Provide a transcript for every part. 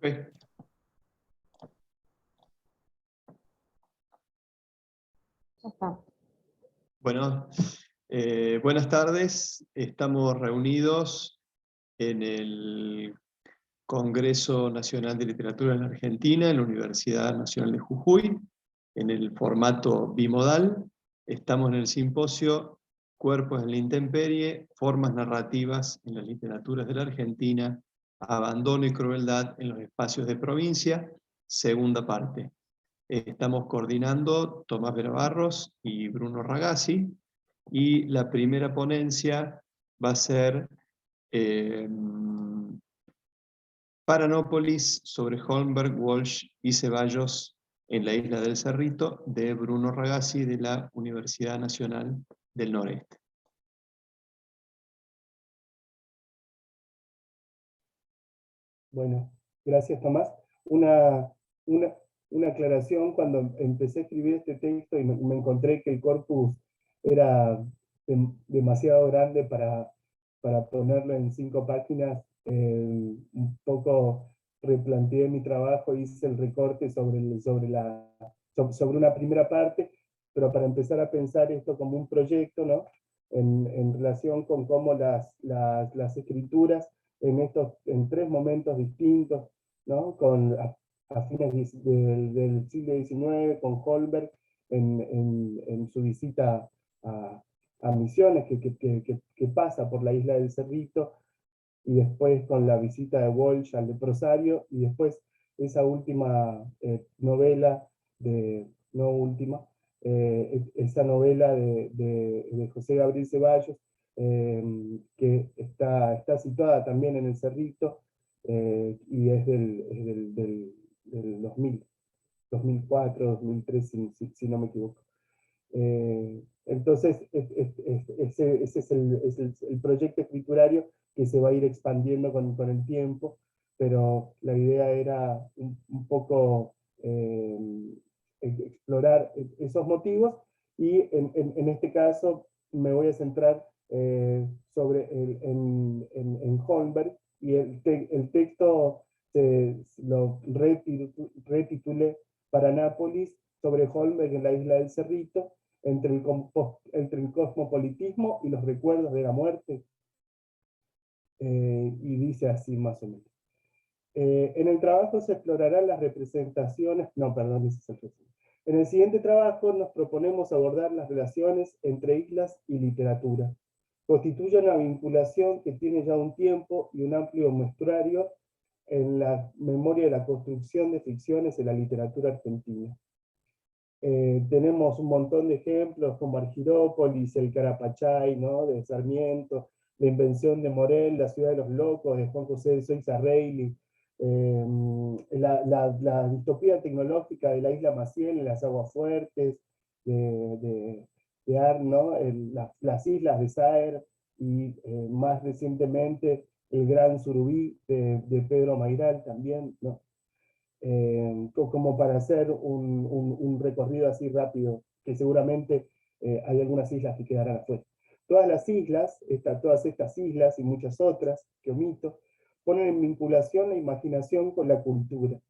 Ok. Ya está. Bueno, buenas tardes. Estamos reunidos en el Congreso Nacional de Literatura en la Argentina, en la Universidad Nacional de Jujuy, en el formato bimodal. Estamos en el simposio Cuerpos en la Intemperie, Formas Narrativas en las Literaturas de la Argentina, Abandono y Crueldad en los Espacios de Provincia, segunda parte. Estamos coordinando Tomás Verabarros y Bruno Ragazzi, y la primera ponencia va a ser Paranópolis sobre Holmberg, Walsh y Ceballos en la isla del Cerrito, de Bruno Ragazzi de la Universidad Nacional del Noreste. Bueno, gracias Tomás. Una, una, una aclaración: cuando empecé a escribir este texto y me encontré que el corpus era demasiado grande para ponerlo en 5 páginas, un poco replanteé mi trabajo, hice el recorte sobre una primera parte, pero para empezar a pensar esto como un proyecto, ¿no? En relación con cómo las escrituras en 3 momentos distintos, ¿no? A fines del siglo XIX, con Holberg en su visita a Misiones, que pasa por la isla del Cerrito, y después con la visita de Walsh al leprosario, y después esa última novela, no última, esa novela de José Gabriel Ceballos, que está situada también en el Cerrito, y es del 2004, 2003, si no me equivoco. Entonces, ese es el proyecto escriturario que se va a ir expandiendo con el tiempo, pero la idea era un poco explorar esos motivos, y en este caso me voy a centrar en Holmberg, y el texto lo retitulé Paranópolis sobre Holmberg en la isla del Cerrito, entre el cosmopolitismo y los recuerdos de la muerte. Y dice así más o menos. En el trabajo se explorarán las representaciones, no, perdón, ese es el resumen. En el siguiente trabajo nos proponemos abordar las relaciones entre islas y literatura. Constituye una vinculación que tiene ya un tiempo y un amplio muestrario en la memoria de la construcción de ficciones en la literatura argentina. Tenemos un montón de ejemplos como Argirópolis, el Carapachay, ¿no? De Sarmiento, La invención de Morel, La ciudad de los locos, de Juan José de Soiza Reilly, la distopía tecnológica de la isla Maciel en las aguas fuertes, de Arno, las islas de Saer, y más recientemente el Gran Surubí de Pedro Mayral también, ¿no? Como para hacer un recorrido así rápido, que seguramente hay algunas islas que quedarán afuera. Todas las islas, todas estas islas y muchas otras que omito, ponen en vinculación la imaginación con la cultura.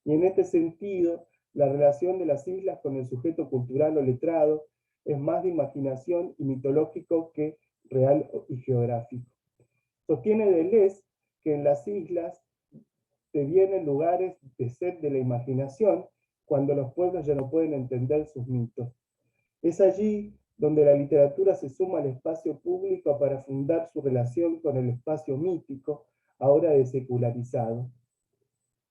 Y en este sentido, la relación de las islas con el sujeto cultural o letrado es más de imaginación y mitológico que real y geográfico. Sostiene Deleuze que en las islas devienen lugares de sed de la imaginación cuando los pueblos ya no pueden entender sus mitos. Es allí donde la literatura se suma al espacio público para fundar su relación con el espacio mítico, ahora desecularizado.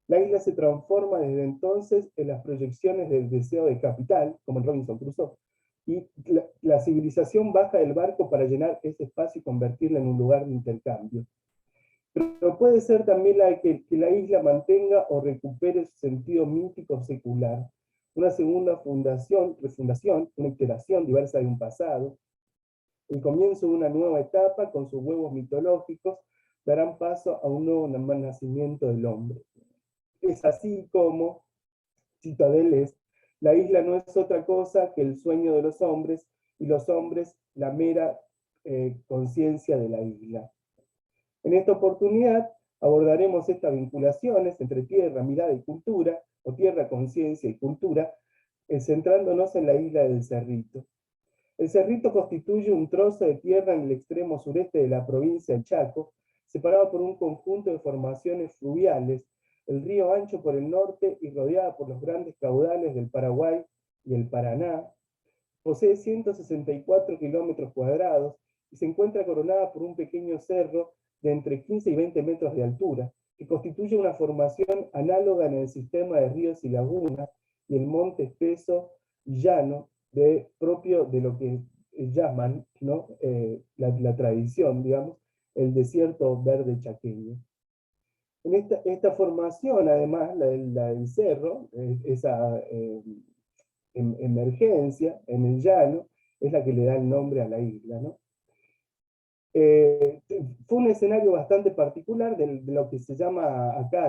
La isla se transforma desde entonces en las proyecciones del deseo de capital, como en Robinson Crusoe, y la civilización baja del barco para llenar ese espacio y convertirla en un lugar de intercambio. Pero puede ser también que la isla mantenga o recupere su sentido mítico secular, una segunda refundación, una iteración diversa de un pasado, el comienzo de una nueva etapa con sus huevos mitológicos darán paso a un nuevo nacimiento del hombre. Es así como, cita Deleuze, la isla no es otra cosa que el sueño de los hombres, y los hombres la mera conciencia de la isla. En esta oportunidad Abordaremos estas vinculaciones entre tierra, mirada y cultura, o tierra, conciencia y cultura, centrándonos en la isla del Cerrito. El Cerrito constituye un trozo de tierra en el extremo sureste de la provincia del Chaco, separado por un conjunto de formaciones fluviales, el río Ancho por el norte y rodeada por los grandes caudales del Paraguay y el Paraná. Posee 164 kilómetros cuadrados y se encuentra coronada por un pequeño cerro de entre 15 y 20 metros de altura, que constituye una formación análoga en el sistema de ríos y lagunas, y el monte espeso y llano, propio de lo que llaman, ¿no? La tradición, digamos, el desierto verde chaqueño. En esta formación, además, la del cerro, esa emergencia en el llano, es la que le da el nombre a la isla, ¿no? Fue un escenario bastante particular de lo que se llama acá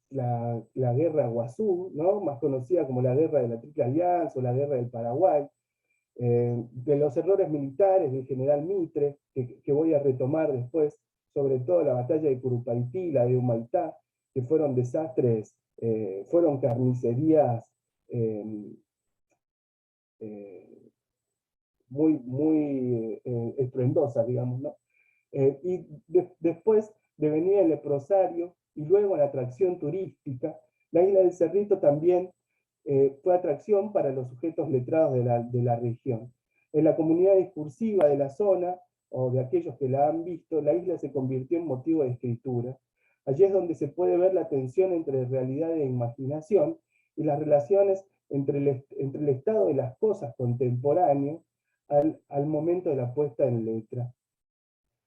la guerra Guazú, ¿no? Más conocida como la guerra de la Triple Alianza o la guerra del Paraguay, de los errores militares del general Mitre, que voy a retomar después, sobre todo la batalla de Curupaytí, la de Humaitá, que fueron desastres, fueron carnicerías muy estruendosas, digamos, ¿no? Y después de venir el leprosario y luego la atracción turística, la isla del Cerrito también fue atracción para los sujetos letrados de la región. En la comunidad discursiva de la zona, o de aquellos que la han visto, la isla se convirtió en motivo de escritura. Allí es donde se puede ver la tensión entre realidad e imaginación y las relaciones entre el estado de las cosas contemporáneo al momento de la puesta en letra.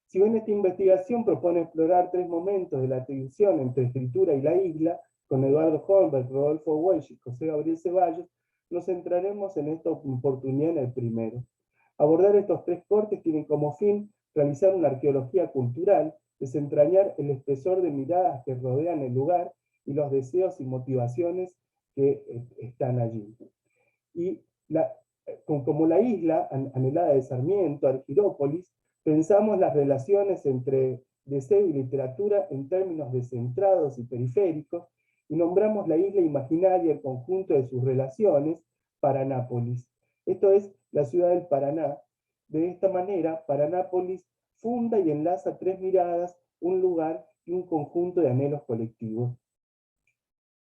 Si bien esta investigación propone explorar 3 momentos de la tensión entre escritura y la isla, con Eduardo Holmberg, Rodolfo Welch y José Gabriel Ceballos, nos centraremos en esta oportunidad en el primero. Abordar estos 3 cortes tiene como fin realizar una arqueología cultural, desentrañar el espesor de miradas que rodean el lugar y los deseos y motivaciones que están allí. Y como la isla anhelada de Sarmiento, Argirópolis, pensamos las relaciones entre deseo y literatura en términos descentrados y periféricos, y nombramos la isla imaginaria el conjunto de sus relaciones, Paranápolis. Esto es la ciudad del Paraná. De esta manera, Paranápolis funda y enlaza 3 miradas, un lugar y un conjunto de anhelos colectivos.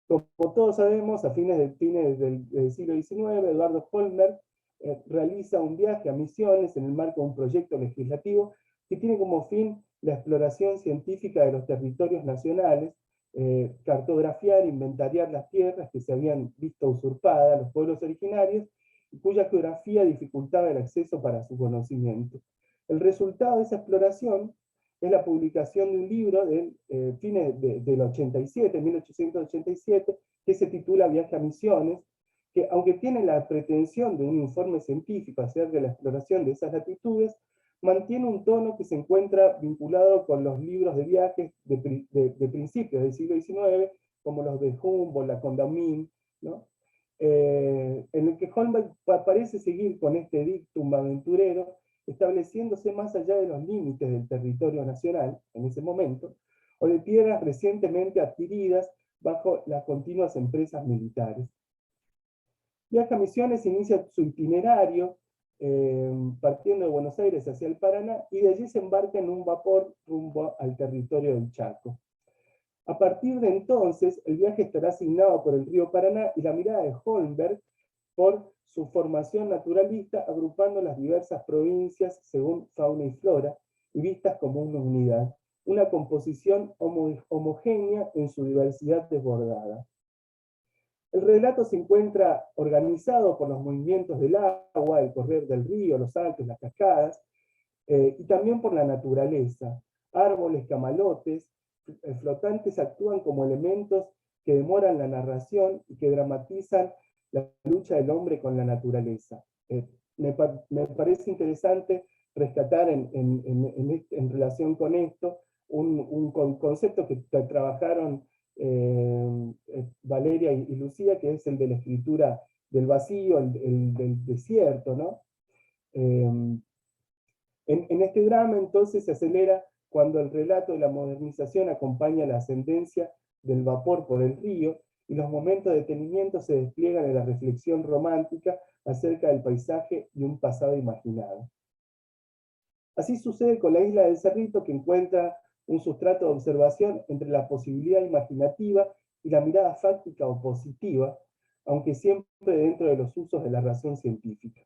Como todos sabemos, a fines del siglo XIX, Eduardo Holmberg realiza un viaje a Misiones en el marco de un proyecto legislativo que tiene como fin la exploración científica de los territorios nacionales, cartografiar, inventariar las tierras que se habían visto usurpadas a los pueblos originarios y cuya geografía dificultaba el acceso para su conocimiento. El resultado de esa exploración es la publicación de un libro del fines del 87, 1887, que se titula Viaje a Misiones, que aunque tiene la pretensión de un informe científico acerca de la exploración de esas latitudes, mantiene un tono que se encuentra vinculado con los libros de viajes de principios del siglo XIX, como los de Humboldt, la Condamine, ¿no? En el que Holmberg parece seguir con este dictum aventurero, estableciéndose más allá de los límites del territorio nacional, en ese momento, o de tierras recientemente adquiridas bajo las continuas empresas militares. Viaja a Misiones inicia su itinerario partiendo de Buenos Aires hacia el Paraná, y de allí se embarca en un vapor rumbo al territorio del Chaco. A partir de entonces, el viaje estará asignado por el río Paraná y la mirada de Holmberg por su formación naturalista, agrupando las diversas provincias según fauna y flora, y vistas como una unidad, una composición homogénea en su diversidad desbordada. El relato se encuentra organizado por los movimientos del agua, el correr del río, los saltos, las cascadas, y también por la naturaleza. Árboles, camalotes, flotantes actúan como elementos que demoran la narración y que dramatizan la lucha del hombre con la naturaleza. Me parece interesante rescatar en relación con esto un concepto que trabajaron Valeria y Lucía, que es el de la escritura del vacío, el del desierto, ¿no? En este drama entonces se acelera cuando el relato de la modernización acompaña la ascendencia del vapor por el río, y los momentos de detenimiento se despliegan en la reflexión romántica acerca del paisaje y un pasado imaginado. Así sucede con la isla del Cerrito, que encuentra un sustrato de observación entre la posibilidad imaginativa y la mirada fáctica o positiva, aunque siempre dentro de los usos de la razón científica.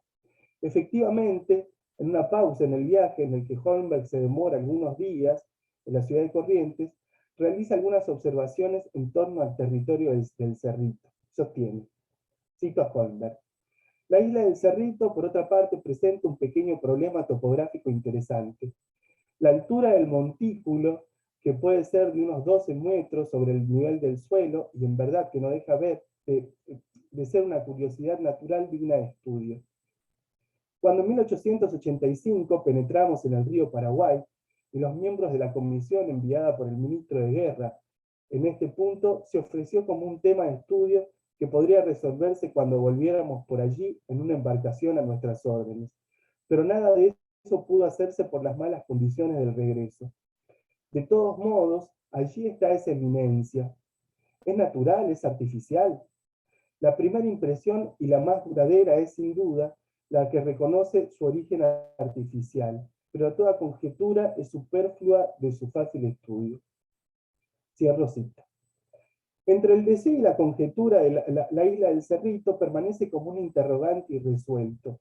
Efectivamente, en una pausa en el viaje en el que Holmberg se demora algunos días en la ciudad de Corrientes, realiza algunas observaciones en torno al territorio del Cerrito. Sostiene, cito a Holmberg: la isla del Cerrito, por otra parte, presenta un pequeño problema topográfico interesante. La altura del montículo, que puede ser de unos 12 metros sobre el nivel del suelo, y en verdad que no deja de ser una curiosidad natural digna de estudio. Cuando en 1885 penetramos en el río Paraguay, y los miembros de la comisión enviada por el ministro de Guerra en este punto se ofreció como un tema de estudio que podría resolverse cuando volviéramos por allí en una embarcación a nuestras órdenes. Pero nada de eso pudo hacerse por las malas condiciones del regreso. De todos modos, allí está esa eminencia. ¿Es natural? ¿Es artificial? La primera impresión y la más duradera es sin duda la que reconoce su origen artificial, pero toda conjetura es superflua de su fácil estudio. Cierro cita. Entre el deseo y la conjetura de la isla del Cerrito permanece como un interrogante irresuelto.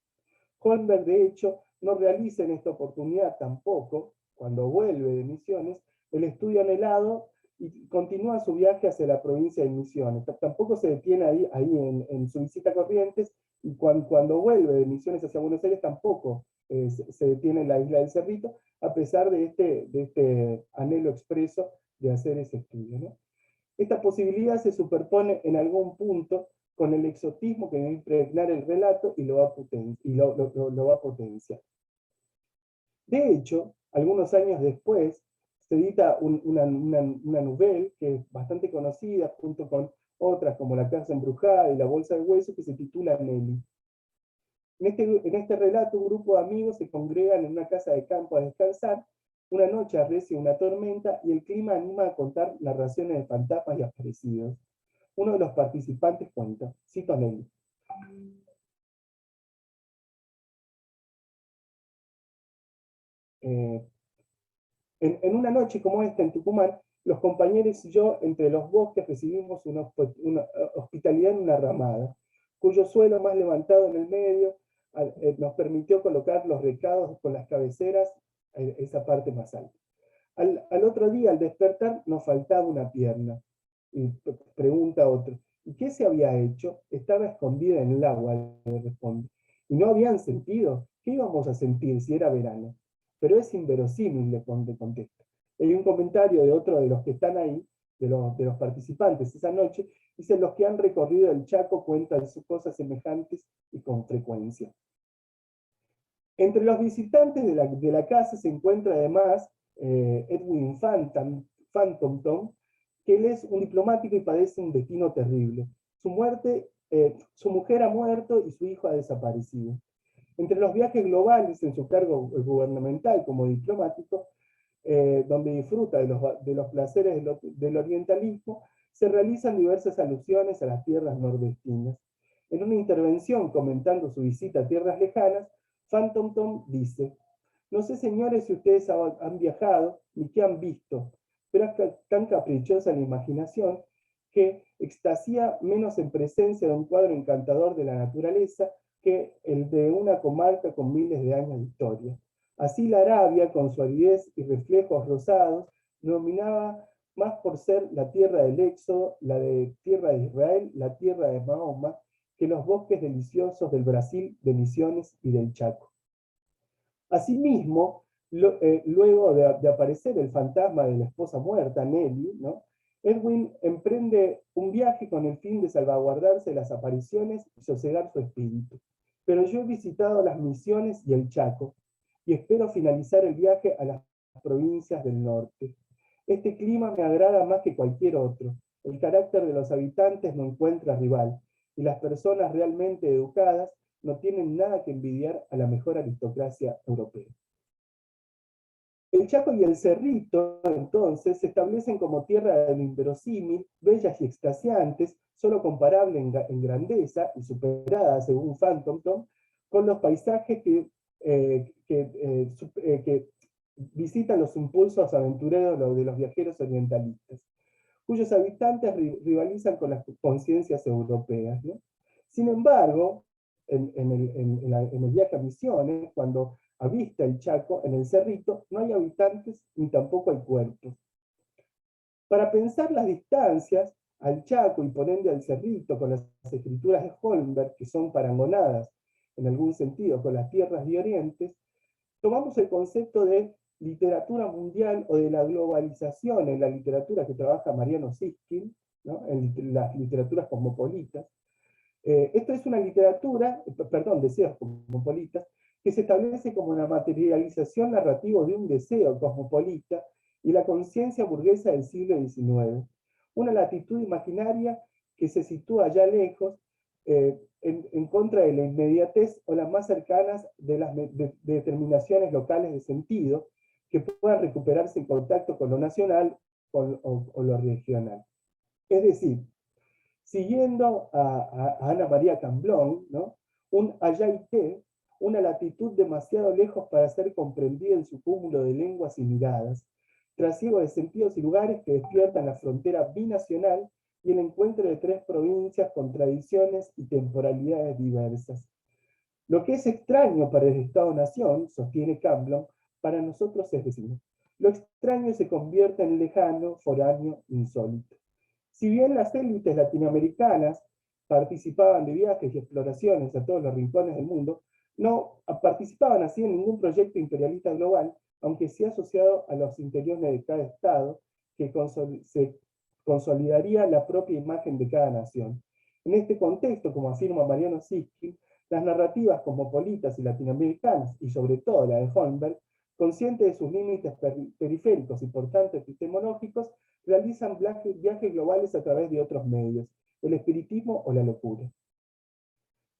Holmberg, de hecho, no realiza en esta oportunidad tampoco, cuando vuelve de Misiones, el estudio anhelado y continúa su viaje hacia la provincia de Misiones. Tampoco se detiene ahí en su visita a Corrientes, y cuando vuelve de Misiones hacia Buenos Aires tampoco se detiene en la isla del Cerrito, a pesar de este anhelo expreso de hacer ese estudio, ¿no? Esta posibilidad se superpone en algún punto con el exotismo que va a impregnar el relato y lo va a potenciar. De hecho, algunos años después, se edita una novela que es bastante conocida, junto con otras como La casa embrujada y La bolsa de hueso, que se titula Nelly. En este relato, un grupo de amigos se congregan en una casa de campo a descansar. Una noche arrecia una tormenta y el clima anima a contar narraciones de fantasmas y aparecidos. Uno de los participantes cuenta, cito a Nelly: en una noche como esta en Tucumán, los compañeros y yo entre los bosques recibimos una hospitalidad en una ramada, cuyo suelo más levantado en el medio nos permitió colocar los recados con las cabeceras en esa parte más alta. Al otro día, al despertar, nos faltaba una pierna. Y pregunta otro: ¿y qué se había hecho? Estaba escondida en el agua, le responde. ¿Y no habían sentido? ¿Qué íbamos a sentir si era verano? Pero es inverosímil, le contesta. Hay un comentario de otro de los que están ahí, de los participantes esa noche, dice: los que han recorrido el Chaco cuentan cosas semejantes y con frecuencia. Entre los visitantes de la casa se encuentra además Edwin Phantom, que él es un diplomático y padece un destino terrible. Su mujer ha muerto y su hijo ha desaparecido. Entre los viajes globales en su cargo gubernamental como diplomático, donde disfruta de los placeres del orientalismo, se realizan diversas alusiones a las tierras nordestinas. En una intervención comentando su visita a tierras lejanas, Phantom Tom dice: no sé, señores, si ustedes han viajado ni qué han visto, pero es tan caprichosa la imaginación que extasía menos en presencia de un cuadro encantador de la naturaleza que el de una comarca con miles de años de historia. Así la Arabia, con su aridez y reflejos rosados, dominaba más por ser la tierra del Éxodo, la de tierra de Israel, la tierra de Mahoma, que los bosques deliciosos del Brasil, de Misiones y del Chaco. Asimismo, luego de aparecer el fantasma de la esposa muerta, Nelly, ¿no?, Edwin emprende un viaje con el fin de salvaguardarse de las apariciones y sosegar su espíritu. Pero yo he visitado las Misiones y el Chaco, y espero finalizar el viaje a las provincias del norte. Este clima me agrada más que cualquier otro. El carácter de los habitantes no encuentra rival, y las personas realmente educadas no tienen nada que envidiar a la mejor aristocracia europea. El Chaco y el Cerrito, entonces, se establecen como tierra de lo inverosímil, bellas y extasiantes, solo comparable en grandeza y superada, según Phantom, con los paisajes que visitan los impulsos aventureros de los viajeros orientalistas, cuyos habitantes rivalizan con las conciencias europeas, ¿no? Sin embargo, en el viaje a Misiones, cuando avista el Chaco, en el Cerrito, no hay habitantes ni tampoco hay cuerpos. Para pensar las distancias al Chaco y por ende al Cerrito con las escrituras de Holmberg, que son parangonadas en algún sentido con las tierras de Oriente, tomamos el concepto de literatura mundial o de la globalización en la literatura que trabaja Mariano Siskin, ¿no? En las literaturas cosmopolitas. Esto es una literatura, perdón, deseos cosmopolitas, que se establece como una materialización narrativa de un deseo cosmopolita y la conciencia burguesa del siglo XIX. Una latitud imaginaria que se sitúa ya lejos, en contra de la inmediatez o las más cercanas de las determinaciones locales de sentido, que puedan recuperarse en contacto con lo nacional o lo regional. Es decir, siguiendo a Ana María Camblón, ¿no? Un allá y qué, una latitud demasiado lejos para ser comprendida en su cúmulo de lenguas y miradas, trasiego de sentidos y lugares que despiertan la frontera binacional y el encuentro de tres provincias con tradiciones y temporalidades diversas. Lo que es extraño para el Estado-Nación, sostiene Camblon, para nosotros es vecino. Lo extraño se convierte en lejano, foráneo, insólito. Si bien las élites latinoamericanas participaban de viajes y exploraciones a todos los rincones del mundo, no participaban así en ningún proyecto imperialista global, aunque sí asociado a los interiores de cada Estado, que se consolidaría la propia imagen de cada nación. En este contexto, como afirma Mariano Siskin, las narrativas cosmopolitas y latinoamericanas, y sobre todo la de Holmberg, consciente de sus límites periféricos y por tanto epistemológicos, realizan viajes globales a través de otros medios, el espiritismo o la locura.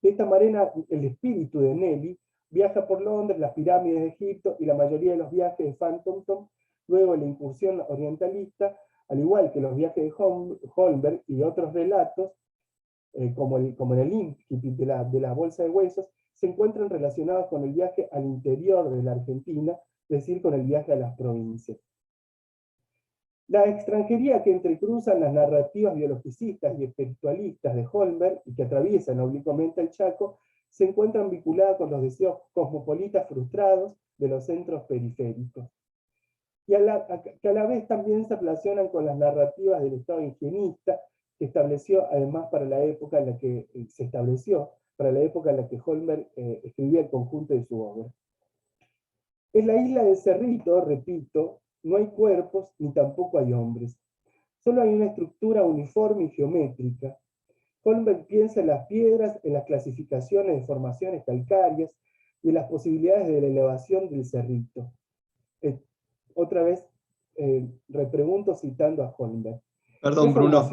De esta manera, el espíritu de Nelly viaja por Londres, las pirámides de Egipto y la mayoría de los viajes de Phantom, luego de la incursión orientalista, al igual que los viajes de Holmberg y otros relatos, como en el incipit de la bolsa de huesos, se encuentran relacionados con el viaje al interior de la Argentina, es decir, con el viaje a las provincias. La extranjería que entrecruzan las narrativas biologicistas y espiritualistas de Holmberg y que atraviesan oblicuamente el Chaco, se encuentran vinculadas con los deseos cosmopolitas frustrados de los centros periféricos. Y que a la vez también se relacionan con las narrativas del Estado higienista, que estableció además para la época en la que se estableció, para la época en la que Holmberg escribía el conjunto de su obra. En la isla del Cerrito, repito, no hay cuerpos ni tampoco hay hombres. Solo hay una estructura uniforme y geométrica. Holmberg piensa en las piedras, en las clasificaciones de formaciones calcáreas y en las posibilidades de la elevación del Cerrito. Otra vez, repregunto citando a Holmberg. Perdón, Bruno.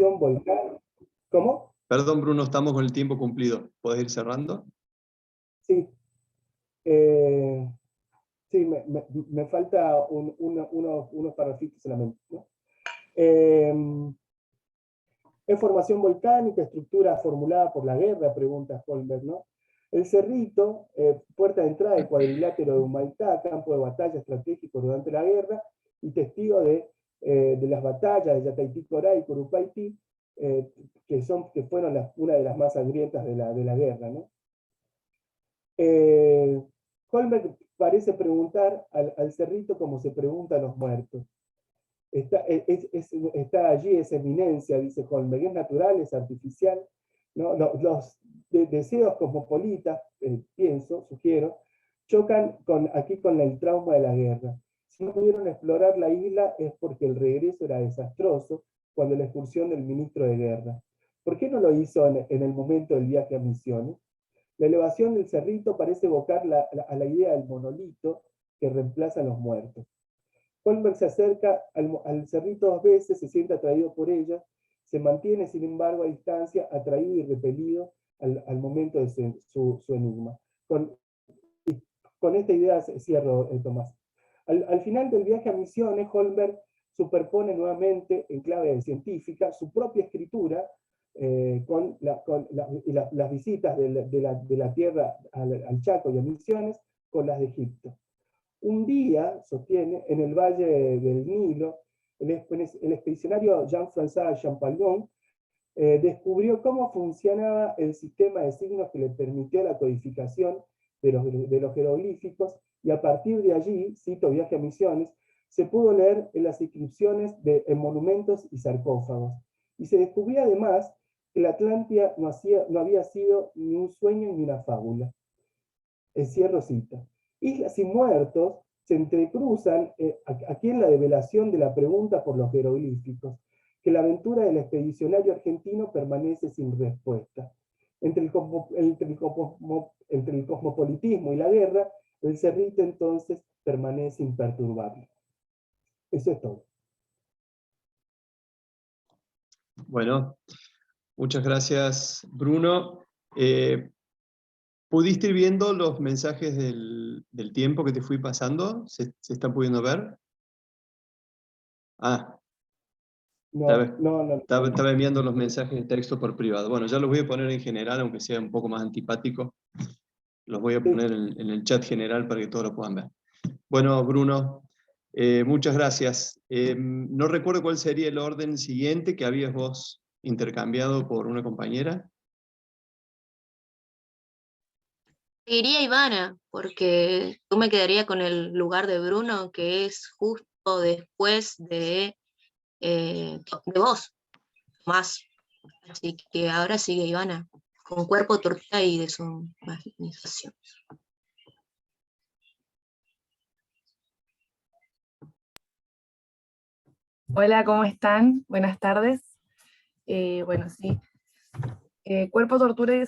¿Cómo? Perdón, Bruno, estamos con el tiempo cumplido. ¿Podés ir cerrando? Sí. Sí, me falta unos parrafitos solamente, ¿no? ¿Es formación volcánica, estructura formulada por la guerra? Pregunta Holmberg, ¿no? El Cerrito, puerta de entrada del cuadrilátero de Humaitá, campo de batalla estratégico durante la guerra, y testigo de las batallas de Yataití Corá y Curupaití, que fueron una de las más sangrientas de la guerra, ¿no? Holmberg parece preguntar al Cerrito como se preguntan los muertos. Está allí esa eminencia, dice Holmberg, es natural, es artificial, ¿no? Los deseos cosmopolitas, sugiero, chocan aquí con el trauma de la guerra. Si no pudieron explorar la isla es porque el regreso era desastroso cuando la expulsión del ministro de guerra. ¿Por qué no lo hizo en el momento del viaje a Misiones? La elevación del Cerrito parece evocar a la idea del monolito que reemplaza a los muertos. Holmberg se acerca al Cerrito 2 veces, se siente atraído por ella, se mantiene sin embargo a distancia, atraído y repelido al momento de su enigma. Con esta idea cierro, Tomás. Al final del viaje a Misiones, Holmberg superpone nuevamente, en clave científica, su propia escritura con las visitas de la tierra al Chaco y a Misiones con las de Egipto. Un día, sostiene, en el valle del Nilo, el expedicionario Jean-François Champollion descubrió cómo funcionaba el sistema de signos que le permitió la codificación de los jeroglíficos, y a partir de allí, cito Viaje a Misiones, se pudo leer en las inscripciones en monumentos y sarcófagos. Y se descubrió además que la Atlántida no había sido ni un sueño ni una fábula. Cierro cita. Islas y muertos se entrecruzan aquí en la develación de la pregunta por los jeroglíficos, que la aventura del expedicionario argentino permanece sin respuesta. Entre el cosmopolitismo y la guerra, el cerrito entonces permanece imperturbable. Eso es todo. Bueno, muchas gracias, Bruno. ¿Pudiste ir viendo los mensajes del tiempo que te fui pasando? ¿Se están pudiendo ver? Ah, estaba enviando los mensajes de texto por privado. Bueno, ya los voy a poner en general, aunque sea un poco más antipático. Los voy a poner en el chat general para que todos lo puedan ver. Bueno, Bruno, muchas gracias. No recuerdo cuál sería el orden siguiente que habías vos intercambiado por una compañera. Iría Ivana, porque yo me quedaría con el lugar de Bruno, que es justo después de vos, más. Así que ahora sigue Ivana, con cuerpo, tortura y deshumanización. Hola, ¿cómo están? Buenas tardes. Bueno, sí. Cuerpo, tortura y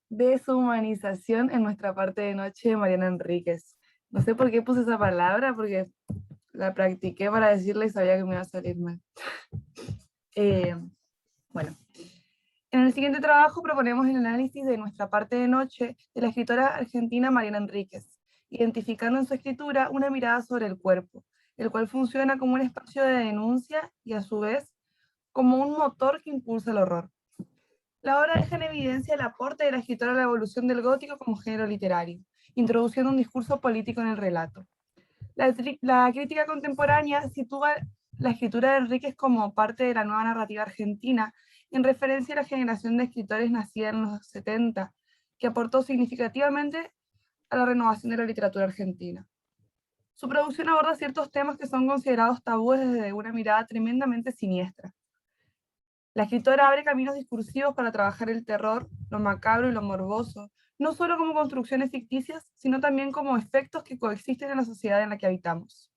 deshumanización en nuestra parte de noche, Mariana Enríquez. No sé por qué puse esa palabra, porque la practiqué para decirle y sabía que me iba a salir mal. Bueno, en el siguiente trabajo proponemos el análisis de nuestra parte de noche de la escritora argentina Mariana Enríquez, identificando en su escritura una mirada sobre el cuerpo, el cual funciona como un espacio de denuncia y a su vez como un motor que impulsa el horror. La obra deja en evidencia el aporte de la escritora a la evolución del gótico como género literario, introduciendo un discurso político en el relato. La crítica contemporánea sitúa la escritura de Enríquez como parte de la nueva narrativa argentina, en referencia a la generación de escritores nacida en los 70, que aportó significativamente a la renovación de la literatura argentina. Su producción aborda ciertos temas que son considerados tabúes desde una mirada tremendamente siniestra. La escritora abre caminos discursivos para trabajar el terror, lo macabro y lo morboso, no solo como construcciones ficticias, sino también como efectos que coexisten en la sociedad en la que habitamos.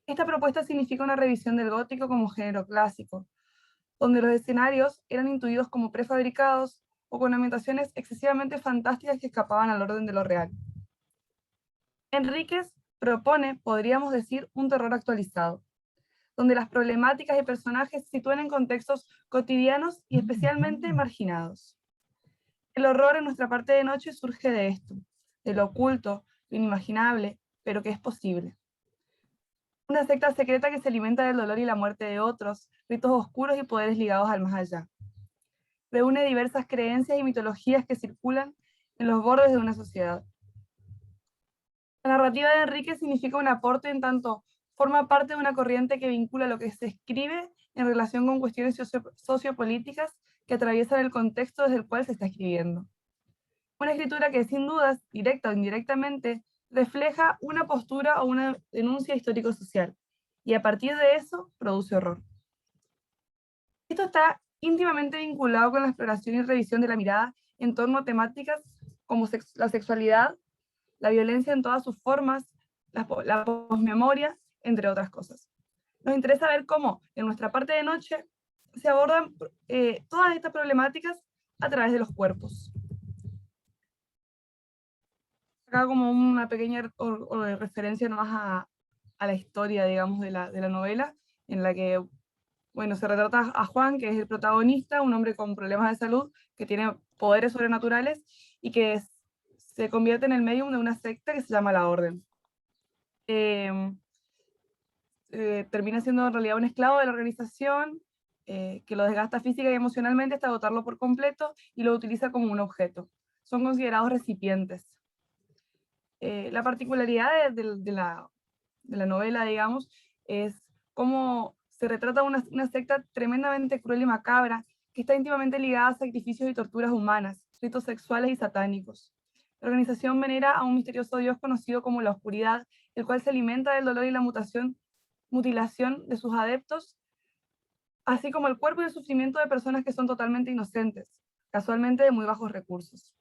Esta propuesta significa una revisión del gótico como género clásico, donde los escenarios eran intuidos como prefabricados o con ambientaciones excesivamente fantásticas que escapaban al orden de lo real. Enríquez propone, podríamos decir, un terror actualizado, donde las problemáticas y personajes se sitúan en contextos cotidianos y especialmente marginados. El horror en nuestra parte de noche surge de esto, de lo oculto, lo inimaginable, pero que es posible. Una secta secreta que se alimenta del dolor y la muerte de otros, ritos oscuros y poderes ligados al más allá. Reúne diversas creencias y mitologías que circulan en los bordes de una sociedad. La narrativa de Enrique significa un aporte en tanto forma parte de una corriente que vincula lo que se escribe en relación con cuestiones sociopolíticas que atraviesan el contexto desde el cual se está escribiendo. Una escritura que sin dudas, directa o indirectamente, refleja una postura o una denuncia histórico-social, y a partir de eso produce horror. Esto está íntimamente vinculado con la exploración y revisión de la mirada en torno a temáticas como la sexualidad, la violencia en todas sus formas, la posmemoria, entre otras cosas. Nos interesa ver cómo en nuestra parte de noche se abordan todas estas problemáticas a través de los cuerpos. Acá como una pequeña referencia nomás a la historia, digamos, de la novela, en la que, bueno, se retrata a Juan, que es el protagonista, un hombre con problemas de salud, que tiene poderes sobrenaturales, y que se convierte en el medium de una secta que se llama La Orden. termina siendo en realidad un esclavo de la organización, que lo desgasta física y emocionalmente hasta agotarlo por completo y lo utiliza como un objeto. Son considerados recipientes. La particularidad de la novela, digamos, es cómo se retrata una secta tremendamente cruel y macabra que está íntimamente ligada a sacrificios y torturas humanas, ritos sexuales y satánicos. La organización venera a un misterioso dios conocido como la oscuridad, el cual se alimenta del dolor y la mutilación de sus adeptos, así como el cuerpo y el sufrimiento de personas que son totalmente inocentes, casualmente de muy bajos recursos,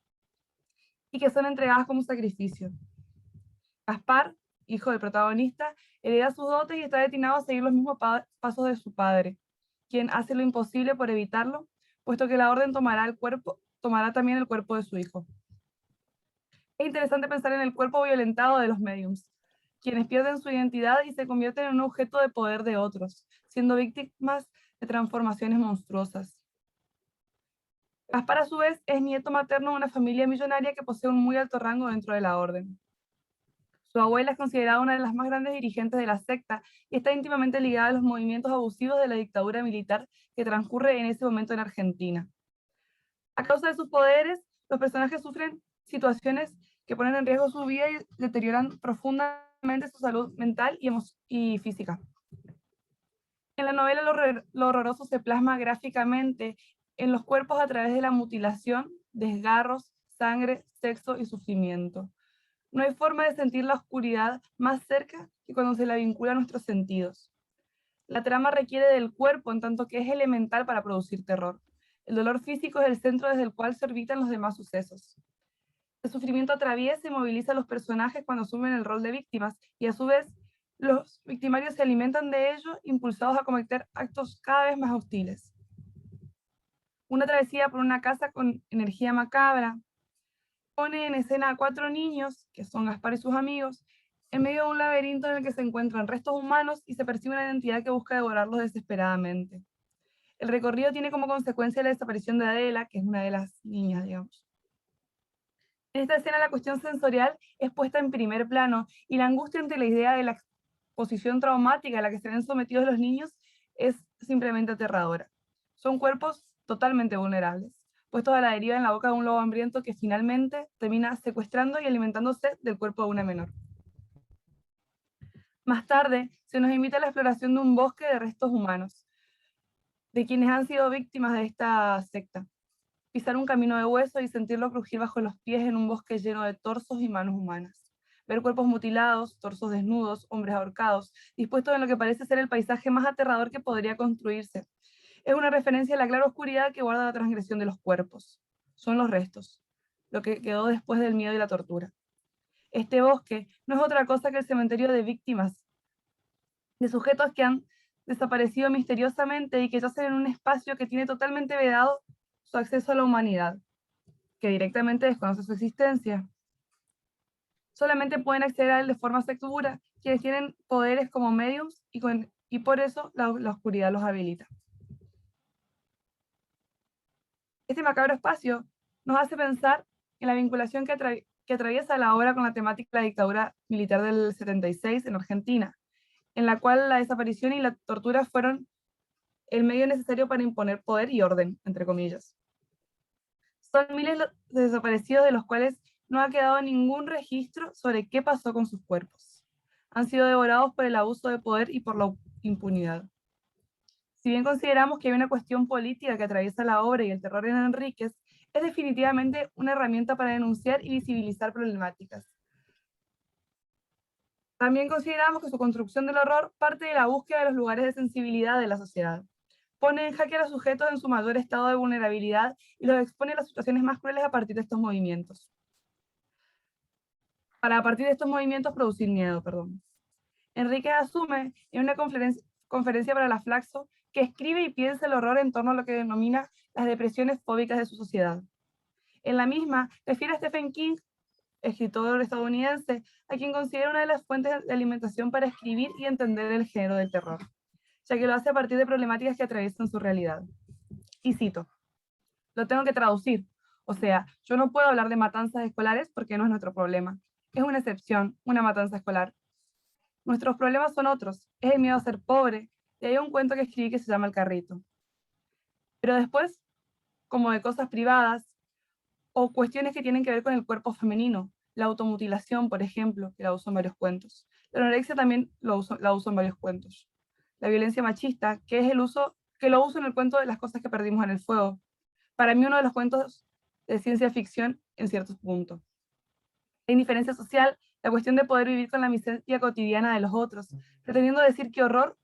y que son entregadas como sacrificio. Gaspar, hijo del protagonista, hereda sus dotes y está destinado a seguir los mismos pasos de su padre, quien hace lo imposible por evitarlo, puesto que la orden tomará también el cuerpo de su hijo. Es interesante pensar en el cuerpo violentado de los médiums, quienes pierden su identidad y se convierten en un objeto de poder de otros, siendo víctimas de transformaciones monstruosas. Gaspar, a su vez, es nieto materno de una familia millonaria que posee un muy alto rango dentro de la orden. Su abuela es considerada una de las más grandes dirigentes de la secta y está íntimamente ligada a los movimientos abusivos de la dictadura militar que transcurre en ese momento en Argentina. A causa de sus poderes, los personajes sufren situaciones que ponen en riesgo su vida y deterioran profundamente su salud mental y física. En la novela lo horroroso se plasma gráficamente en los cuerpos a través de la mutilación, desgarros, sangre, sexo y sufrimiento. No hay forma de sentir la oscuridad más cerca que cuando se la vincula a nuestros sentidos. La trama requiere del cuerpo en tanto que es elemental para producir terror. El dolor físico es el centro desde el cual se orbitan los demás sucesos. El sufrimiento atraviesa y moviliza a los personajes cuando asumen el rol de víctimas, y a su vez, los victimarios se alimentan de ello, impulsados a cometer actos cada vez más hostiles. Una travesía por una casa con energía macabra pone en escena a 4 niños, que son Gaspar y sus amigos, en medio de un laberinto en el que se encuentran restos humanos y se percibe una identidad que busca devorarlos desesperadamente. El recorrido tiene como consecuencia la desaparición de Adela, que es una de las niñas, digamos. En esta escena la cuestión sensorial es puesta en primer plano y la angustia ante la idea de la exposición traumática a la que se ven sometidos los niños es simplemente aterradora. Son cuerpos totalmente vulnerables, puestos a la deriva en la boca de un lobo hambriento que finalmente termina secuestrando y alimentándose del cuerpo de una menor. Más tarde, se nos invita a la exploración de un bosque de restos humanos, de quienes han sido víctimas de esta secta. Pisar un camino de hueso y sentirlo crujir bajo los pies en un bosque lleno de torsos y manos humanas. Ver cuerpos mutilados, torsos desnudos, hombres ahorcados, dispuestos en lo que parece ser el paisaje más aterrador que podría construirse. Es una referencia a la clara oscuridad que guarda la transgresión de los cuerpos. Son los restos, lo que quedó después del miedo y la tortura. Este bosque no es otra cosa que el cementerio de víctimas, de sujetos que han desaparecido misteriosamente y que yacen en un espacio que tiene totalmente vedado su acceso a la humanidad, que directamente desconoce su existencia. Solamente pueden acceder a él de forma segura quienes tienen poderes como mediums y por eso la oscuridad los habilita. Este macabro espacio nos hace pensar en la vinculación que atraviesa la obra con la temática de la dictadura militar del 76 en Argentina, en la cual la desaparición y la tortura fueron el medio necesario para imponer poder y orden, entre comillas. Son miles de desaparecidos de los cuales no ha quedado ningún registro sobre qué pasó con sus cuerpos. Han sido devorados por el abuso de poder y por la impunidad. Si bien consideramos que hay una cuestión política que atraviesa la obra y el terror en Enríquez, es definitivamente una herramienta para denunciar y visibilizar problemáticas. También consideramos que su construcción del horror parte de la búsqueda de los lugares de sensibilidad de la sociedad. Pone en jaque a los sujetos en su mayor estado de vulnerabilidad y los expone a las situaciones más crueles a partir de estos movimientos. Para a partir de estos movimientos producir miedo, perdón. Enríquez asume en una conferencia para la Flaxo que escribe y piensa el horror en torno a lo que denomina las depresiones fóbicas de su sociedad. En la misma, refiere a Stephen King, escritor estadounidense, a quien considera una de las fuentes de alimentación para escribir y entender el género del terror, ya que lo hace a partir de problemáticas que atraviesan su realidad. Y cito, lo tengo que traducir, o sea, yo no puedo hablar de matanzas escolares porque no es nuestro problema. Es una excepción, una matanza escolar. Nuestros problemas son otros, es el miedo a ser pobre, y hay un cuento que escribí que se llama El carrito. Pero después, como de cosas privadas, o cuestiones que tienen que ver con el cuerpo femenino, la automutilación, por ejemplo, que la uso en varios cuentos. La anorexia también la uso en varios cuentos. La violencia machista, que es que lo uso en el cuento de las cosas que perdimos en el fuego. Para mí uno de los cuentos de ciencia ficción en ciertos puntos. La indiferencia social, la cuestión de poder vivir con la miseria cotidiana de los otros, pretendiendo decir que horror,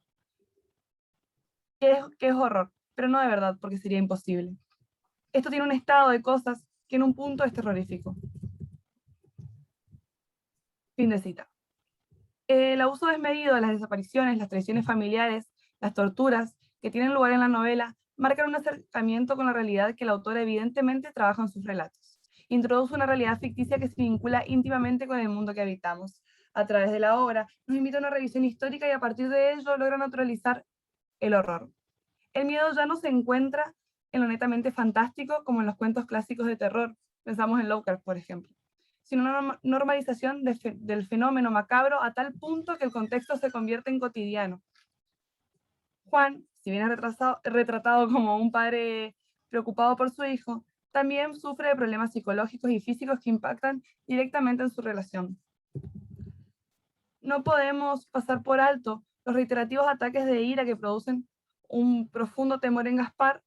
que es horror, pero no de verdad, porque sería imposible. Esto tiene un estado de cosas que en un punto es terrorífico. Fin de cita. El abuso desmedido, las desapariciones, las traiciones familiares, las torturas que tienen lugar en la novela, marcan un acercamiento con la realidad que el autor evidentemente trabaja en sus relatos. Introduce una realidad ficticia que se vincula íntimamente con el mundo que habitamos. A través de la obra, nos invita a una revisión histórica y a partir de ello logra naturalizar el horror. El miedo ya no se encuentra en lo netamente fantástico como en los cuentos clásicos de terror, pensamos en Lovecraft, por ejemplo, sino una normalización del fenómeno macabro a tal punto que el contexto se convierte en cotidiano. Juan, si bien es retratado como un padre preocupado por su hijo, también sufre de problemas psicológicos y físicos que impactan directamente en su relación. No podemos pasar por alto los reiterativos ataques de ira que producen un profundo temor en Gaspar.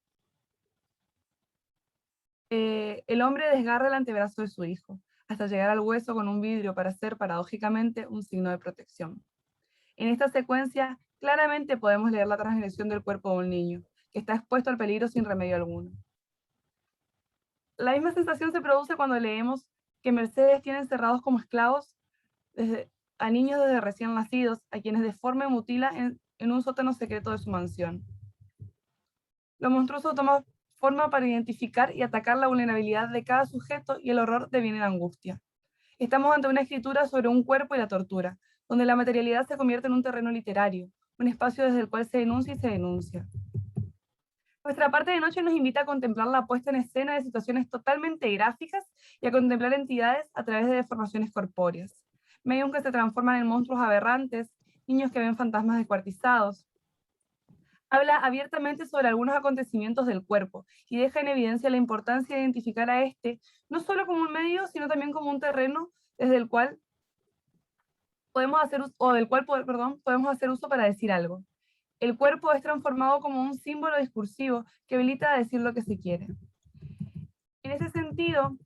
El hombre desgarra el antebrazo de su hijo, hasta llegar al hueso con un vidrio para ser, paradójicamente, un signo de protección. En esta secuencia, claramente podemos leer la transgresión del cuerpo de un niño, que está expuesto al peligro sin remedio alguno. La misma sensación se produce cuando leemos que Mercedes tiene encerrados como esclavos a niños desde recién nacidos, a quienes deforma y mutila en un sótano secreto de su mansión. Lo monstruoso toma forma para identificar y atacar la vulnerabilidad de cada sujeto y el horror deviene en angustia. Estamos ante una escritura sobre un cuerpo y la tortura, donde la materialidad se convierte en un terreno literario, un espacio desde el cual se denuncia y se denuncia. Nuestra parte de noche nos invita a contemplar la puesta en escena de situaciones totalmente gráficas y a contemplar entidades a través de deformaciones corpóreas, medios que se transforman en monstruos aberrantes, niños que ven fantasmas descuartizados. Habla abiertamente sobre algunos acontecimientos del cuerpo y deja en evidencia la importancia de identificar a este no solo como un medio, sino también como un terreno desde el cual podemos hacer uso para decir algo. El cuerpo es transformado como un símbolo discursivo que habilita a decir lo que se quiere. En ese sentido,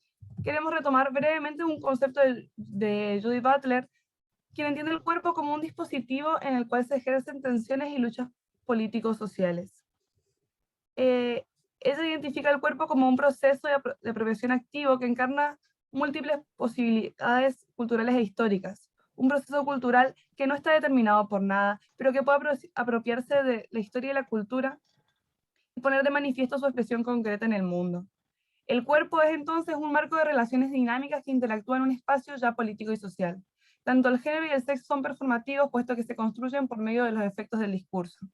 queremos retomar brevemente un concepto de Judith Butler, quien entiende el cuerpo como un dispositivo en el cual se ejercen tensiones y luchas políticos sociales. Ella identifica el cuerpo como un proceso de apropiación activo que encarna múltiples posibilidades culturales e históricas. Un proceso cultural que no está determinado por nada, pero que puede apropiarse de la historia y la cultura y poner de manifiesto su expresión concreta en el mundo. El cuerpo es entonces un marco de relaciones dinámicas que interactúan en un espacio ya político y social. Tanto el género y el sexo son performativos, puesto que se construyen por medio de los efectos del discurso.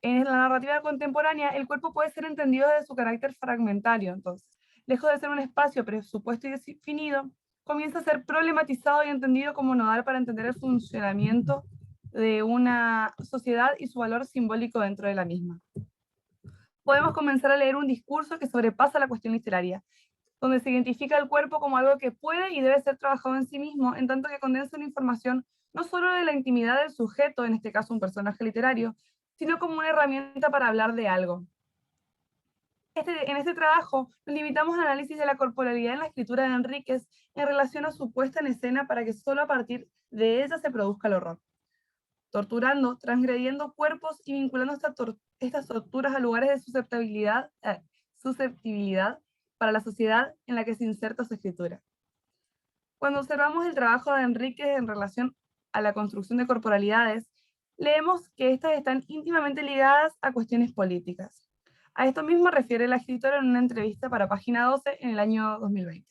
En la narrativa contemporánea, el cuerpo puede ser entendido desde su carácter fragmentario, entonces, lejos de ser un espacio presupuesto y definido, comienza a ser problematizado y entendido como nodal para entender el funcionamiento de una sociedad y su valor simbólico dentro de la misma. Podemos comenzar a leer un discurso que sobrepasa la cuestión literaria, donde se identifica el cuerpo como algo que puede y debe ser trabajado en sí mismo, en tanto que condensa una información no solo de la intimidad del sujeto, en este caso un personaje literario, sino como una herramienta para hablar de algo. En este trabajo nos limitamos al análisis de la corporalidad en la escritura de Enríquez en relación a su puesta en escena para que solo a partir de ella se produzca el horror, torturando, transgrediendo cuerpos y vinculando estas torturas a lugares de susceptibilidad para la sociedad en la que se inserta su escritura. Cuando observamos el trabajo de Enríquez en relación a la construcción de corporalidades, leemos que estas están íntimamente ligadas a cuestiones políticas. A esto mismo refiere la escritora en una entrevista para Página 12 en el año 2020.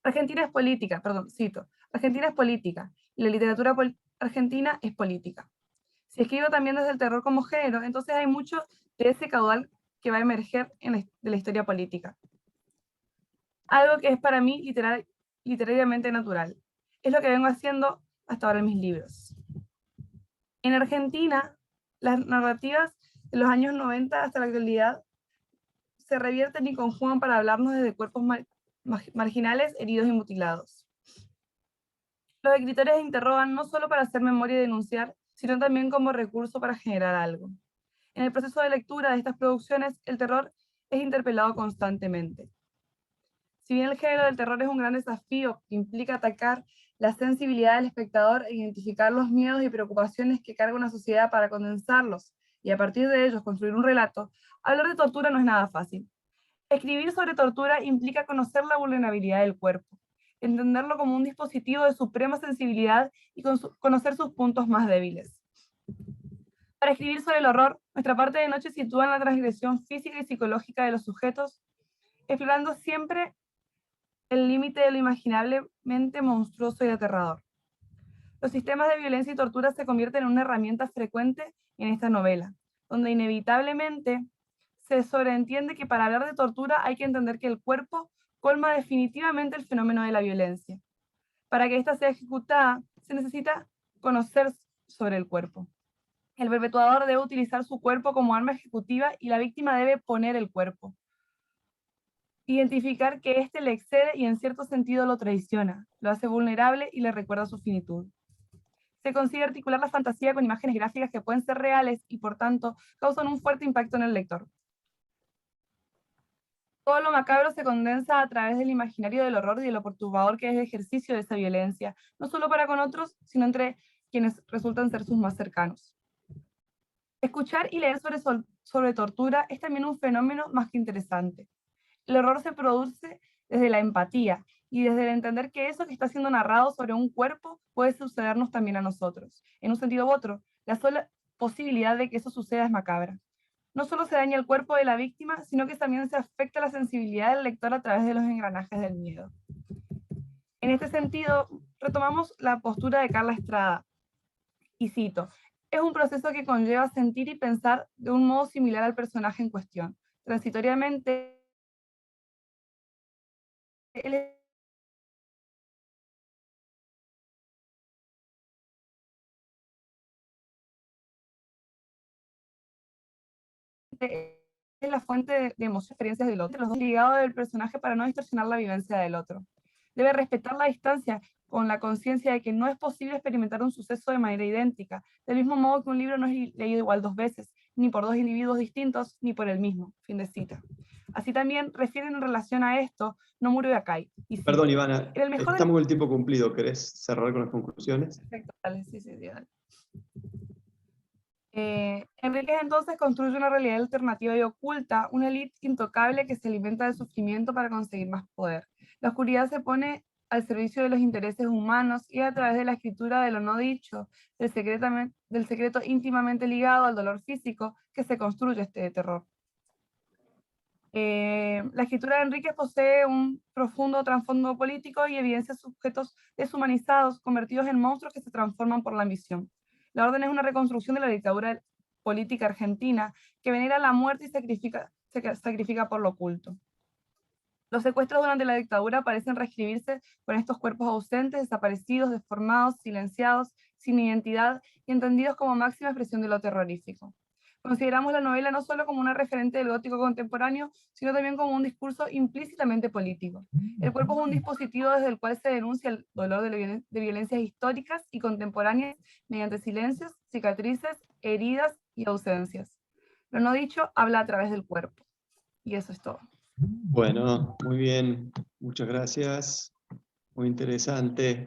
Argentina es política, cito, Argentina es política, y la literatura argentina es política. Si escribo también desde el terror como género, entonces hay mucho de ese caudal que va a emerger de la historia política. Algo que es para mí literariamente natural. Es lo que vengo haciendo hasta ahora en mis libros. En Argentina, las narrativas de los años 90 hasta la actualidad se revierten y conjugan para hablarnos desde cuerpos marginales, heridos y mutilados. Los escritores interrogan no solo para hacer memoria y denunciar, sino también como recurso para generar algo. En el proceso de lectura de estas producciones, el terror es interpelado constantemente. Si bien el género del terror es un gran desafío que implica atacar la sensibilidad del espectador e identificar los miedos y preocupaciones que carga una sociedad para condensarlos y a partir de ellos construir un relato, hablar de tortura no es nada fácil. Escribir sobre tortura implica conocer la vulnerabilidad del cuerpo, entenderlo como un dispositivo de suprema sensibilidad y conocer sus puntos más débiles. Para escribir sobre el horror, nuestra parte de noche sitúa en la transgresión física y psicológica de los sujetos, explorando siempre el límite de lo imaginablemente monstruoso y aterrador. Los sistemas de violencia y tortura se convierten en una herramienta frecuente en esta novela, donde inevitablemente se sobreentiende que para hablar de tortura hay que entender que el cuerpo colma definitivamente el fenómeno de la violencia. Para que ésta sea ejecutada, se necesita conocer sobre el cuerpo. El perpetuador debe utilizar su cuerpo como arma ejecutiva y la víctima debe poner el cuerpo. Identificar que éste le excede y en cierto sentido lo traiciona, lo hace vulnerable y le recuerda su finitud. Se consigue articular la fantasía con imágenes gráficas que pueden ser reales y por tanto causan un fuerte impacto en el lector. Todo lo macabro se condensa a través del imaginario del horror y de lo perturbador que es el ejercicio de esa violencia, no solo para con otros, sino entre quienes resultan ser sus más cercanos. Escuchar y leer sobre tortura es también un fenómeno más que interesante. El horror se produce desde la empatía y desde el entender que eso que está siendo narrado sobre un cuerpo puede sucedernos también a nosotros. En un sentido u otro, la sola posibilidad de que eso suceda es macabra. No solo se daña el cuerpo de la víctima, sino que también se afecta la sensibilidad del lector a través de los engranajes del miedo. En este sentido, retomamos la postura de Carla Estrada, y cito, es un proceso que conlleva sentir y pensar de un modo similar al personaje en cuestión. Transitoriamente, él es la fuente de emociones, experiencias del otro, los dos ligados del personaje para no distorsionar la vivencia del otro. Debe respetar la distancia con la conciencia de que no es posible experimentar un suceso de manera idéntica, del mismo modo que un libro no es leído igual dos veces, ni por dos individuos distintos, ni por el mismo. Fin de cita. Así también refieren en relación a esto Nomuro y Akai. Perdón, Ivana, en el mejor estamos con el tiempo cumplido. ¿Querés cerrar con las conclusiones? Perfecto, dale, sí, dale. Enríquez entonces construye una realidad alternativa y oculta, una élite intocable que se alimenta del sufrimiento para conseguir más poder. La oscuridad se pone al servicio de los intereses humanos y a través de la escritura de lo no dicho, del secreto íntimamente ligado al dolor físico, que se construye este terror. La escritura de Enríquez posee un profundo trasfondo político y evidencia sujetos deshumanizados, convertidos en monstruos que se transforman por la ambición. La Orden es una reconstrucción de la dictadura política argentina que venera la muerte y se sacrifica por lo oculto. Los secuestros durante la dictadura parecen reescribirse con estos cuerpos ausentes, desaparecidos, deformados, silenciados, sin identidad y entendidos como máxima expresión de lo terrorífico. Consideramos la novela no solo como una referente del gótico contemporáneo, sino también como un discurso implícitamente político. El cuerpo es un dispositivo desde el cual se denuncia el dolor de violencias históricas y contemporáneas mediante silencios, cicatrices, heridas y ausencias. Lo no dicho habla a través del cuerpo. Y eso es todo. Bueno, muy bien. Muchas gracias. Muy interesante.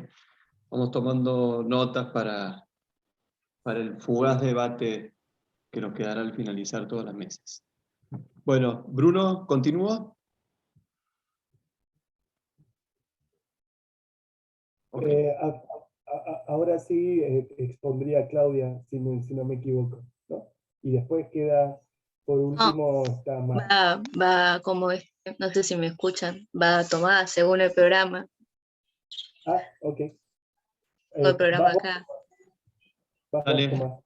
Vamos tomando notas para el fugaz debate que nos quedará al finalizar todas las mesas. Bueno, Bruno, ¿continúa? Okay. Ahora sí expondría a Claudia, si no me equivoco, ¿no? Y después queda, por último, está más. Va como no sé si me escuchan, va a tomar según el programa. Ah, ok. Tengo el programa acá. Dale.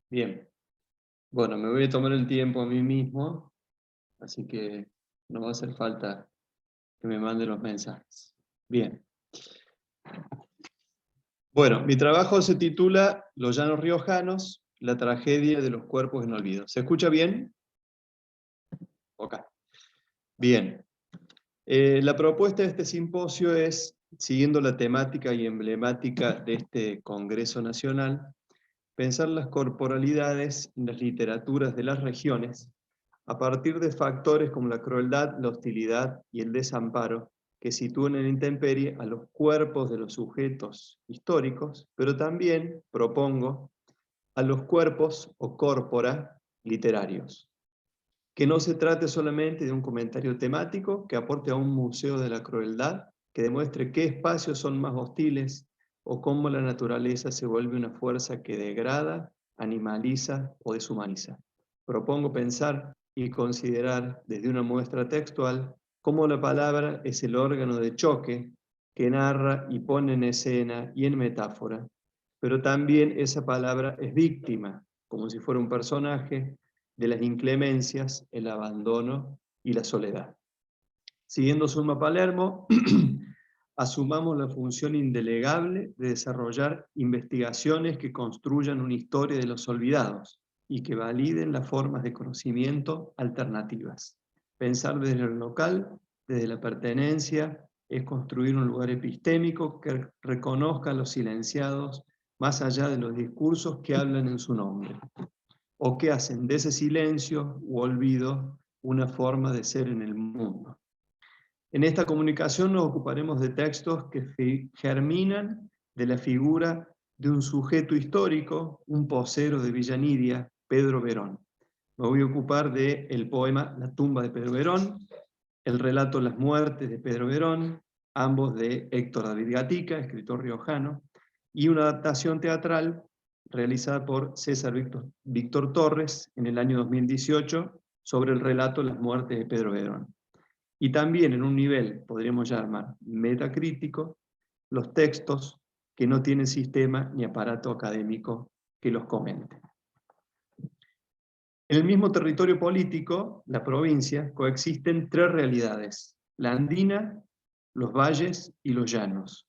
Bien. Bueno, me voy a tomar el tiempo a mí mismo, así que no va a hacer falta que me mande los mensajes. Bien. Bueno, mi trabajo se titula Los llanos riojanos, la tragedia de los cuerpos en olvido. ¿Se escucha bien? Ok. Bien. La propuesta de este simposio es, siguiendo la temática y emblemática de este Congreso Nacional, pensar las corporalidades en las literaturas de las regiones a partir de factores como la crueldad, la hostilidad y el desamparo que sitúan en la intemperie a los cuerpos de los sujetos históricos, pero también, propongo, a los cuerpos o corpora literarios. Que no se trate solamente de un comentario temático que aporte a un museo de la crueldad, que demuestre qué espacios son más hostiles o cómo la naturaleza se vuelve una fuerza que degrada, animaliza o deshumaniza. Propongo pensar y considerar desde una muestra textual cómo la palabra es el órgano de choque que narra y pone en escena y en metáfora, pero también esa palabra es víctima, como si fuera un personaje, de las inclemencias, el abandono y la soledad. Siguiendo Zulma Palermo, asumamos la función indelegable de desarrollar investigaciones que construyan una historia de los olvidados y que validen las formas de conocimiento alternativas. Pensar desde lo local, desde la pertenencia, es construir un lugar epistémico que reconozca a los silenciados más allá de los discursos que hablan en su nombre, o que hacen de ese silencio u olvido una forma de ser en el mundo. En esta comunicación nos ocuparemos de textos que germinan de la figura de un sujeto histórico, un posero de Villa Nidia, Pedro Verón. Me voy a ocupar del poema La tumba de Pedro Verón, el relato Las muertes de Pedro Verón, ambos de Héctor David Gatica, escritor riojano, y una adaptación teatral realizada por César Víctor Torres en el año 2018 sobre el relato Las muertes de Pedro Verón. Y también en un nivel, podríamos llamar metacrítico, los textos que no tienen sistema ni aparato académico que los comente. En el mismo territorio político, la provincia, coexisten tres realidades: la andina, los valles y los llanos,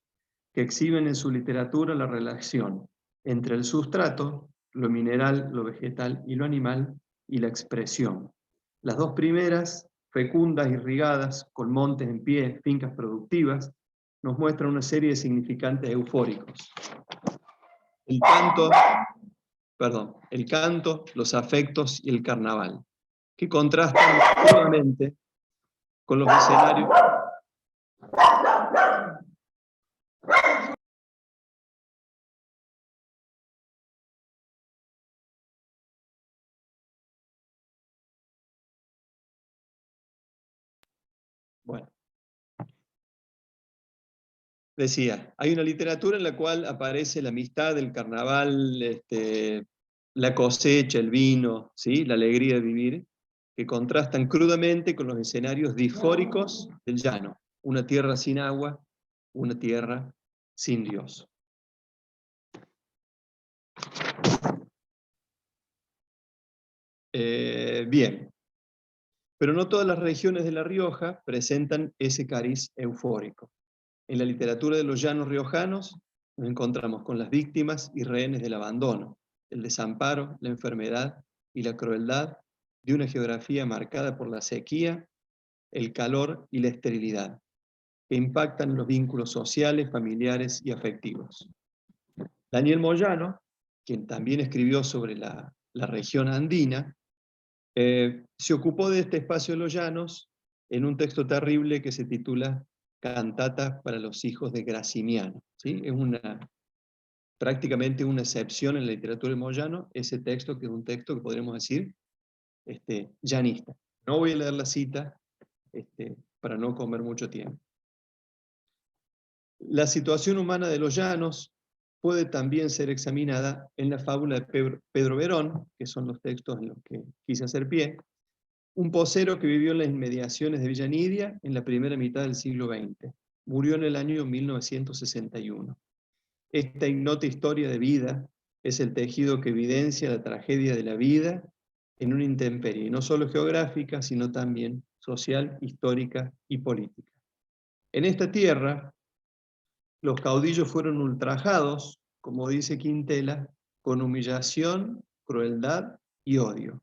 que exhiben en su literatura la relación entre el sustrato, lo mineral, lo vegetal y lo animal, y la expresión. Las dos primeras, fecundas, irrigadas, con montes en pie, fincas productivas, nos muestran una serie de significantes eufóricos. El canto, los afectos y el carnaval, que contrastan nuevamente con los escenarios. Bueno, decía, hay una literatura en la cual aparece la amistad, el carnaval, la cosecha, el vino, ¿sí? La alegría de vivir, que contrastan crudamente con los escenarios disfóricos del llano, una tierra sin agua, una tierra sin Dios. Bien, pero no todas las regiones de La Rioja presentan ese cariz eufórico. En la literatura de los llanos riojanos nos encontramos con las víctimas y rehenes del abandono, el desamparo, la enfermedad y la crueldad de una geografía marcada por la sequía, el calor y la esterilidad, que impactan los vínculos sociales, familiares y afectivos. Daniel Moyano, quien también escribió sobre la región andina, se ocupó de este espacio de los llanos en un texto terrible que se titula Cantata para los hijos de Graciniano. ¿Sí? Es prácticamente una excepción en la literatura de Moyano, ese texto, que es un texto que podríamos decir llanista. No voy a leer la cita para no comer mucho tiempo. La situación humana de los llanos puede también ser examinada en la fábula de Pedro Verón, que son los textos en los que quise hacer pie, un posero que vivió en las inmediaciones de Villa Nidia en la primera mitad del siglo XX. Murió en el año 1961. Esta ignota historia de vida es el tejido que evidencia la tragedia de la vida en una intemperie, no solo geográfica, sino también social, histórica y política. En esta tierra, Los caudillos fueron ultrajados, como dice Quintela, con humillación, crueldad y odio,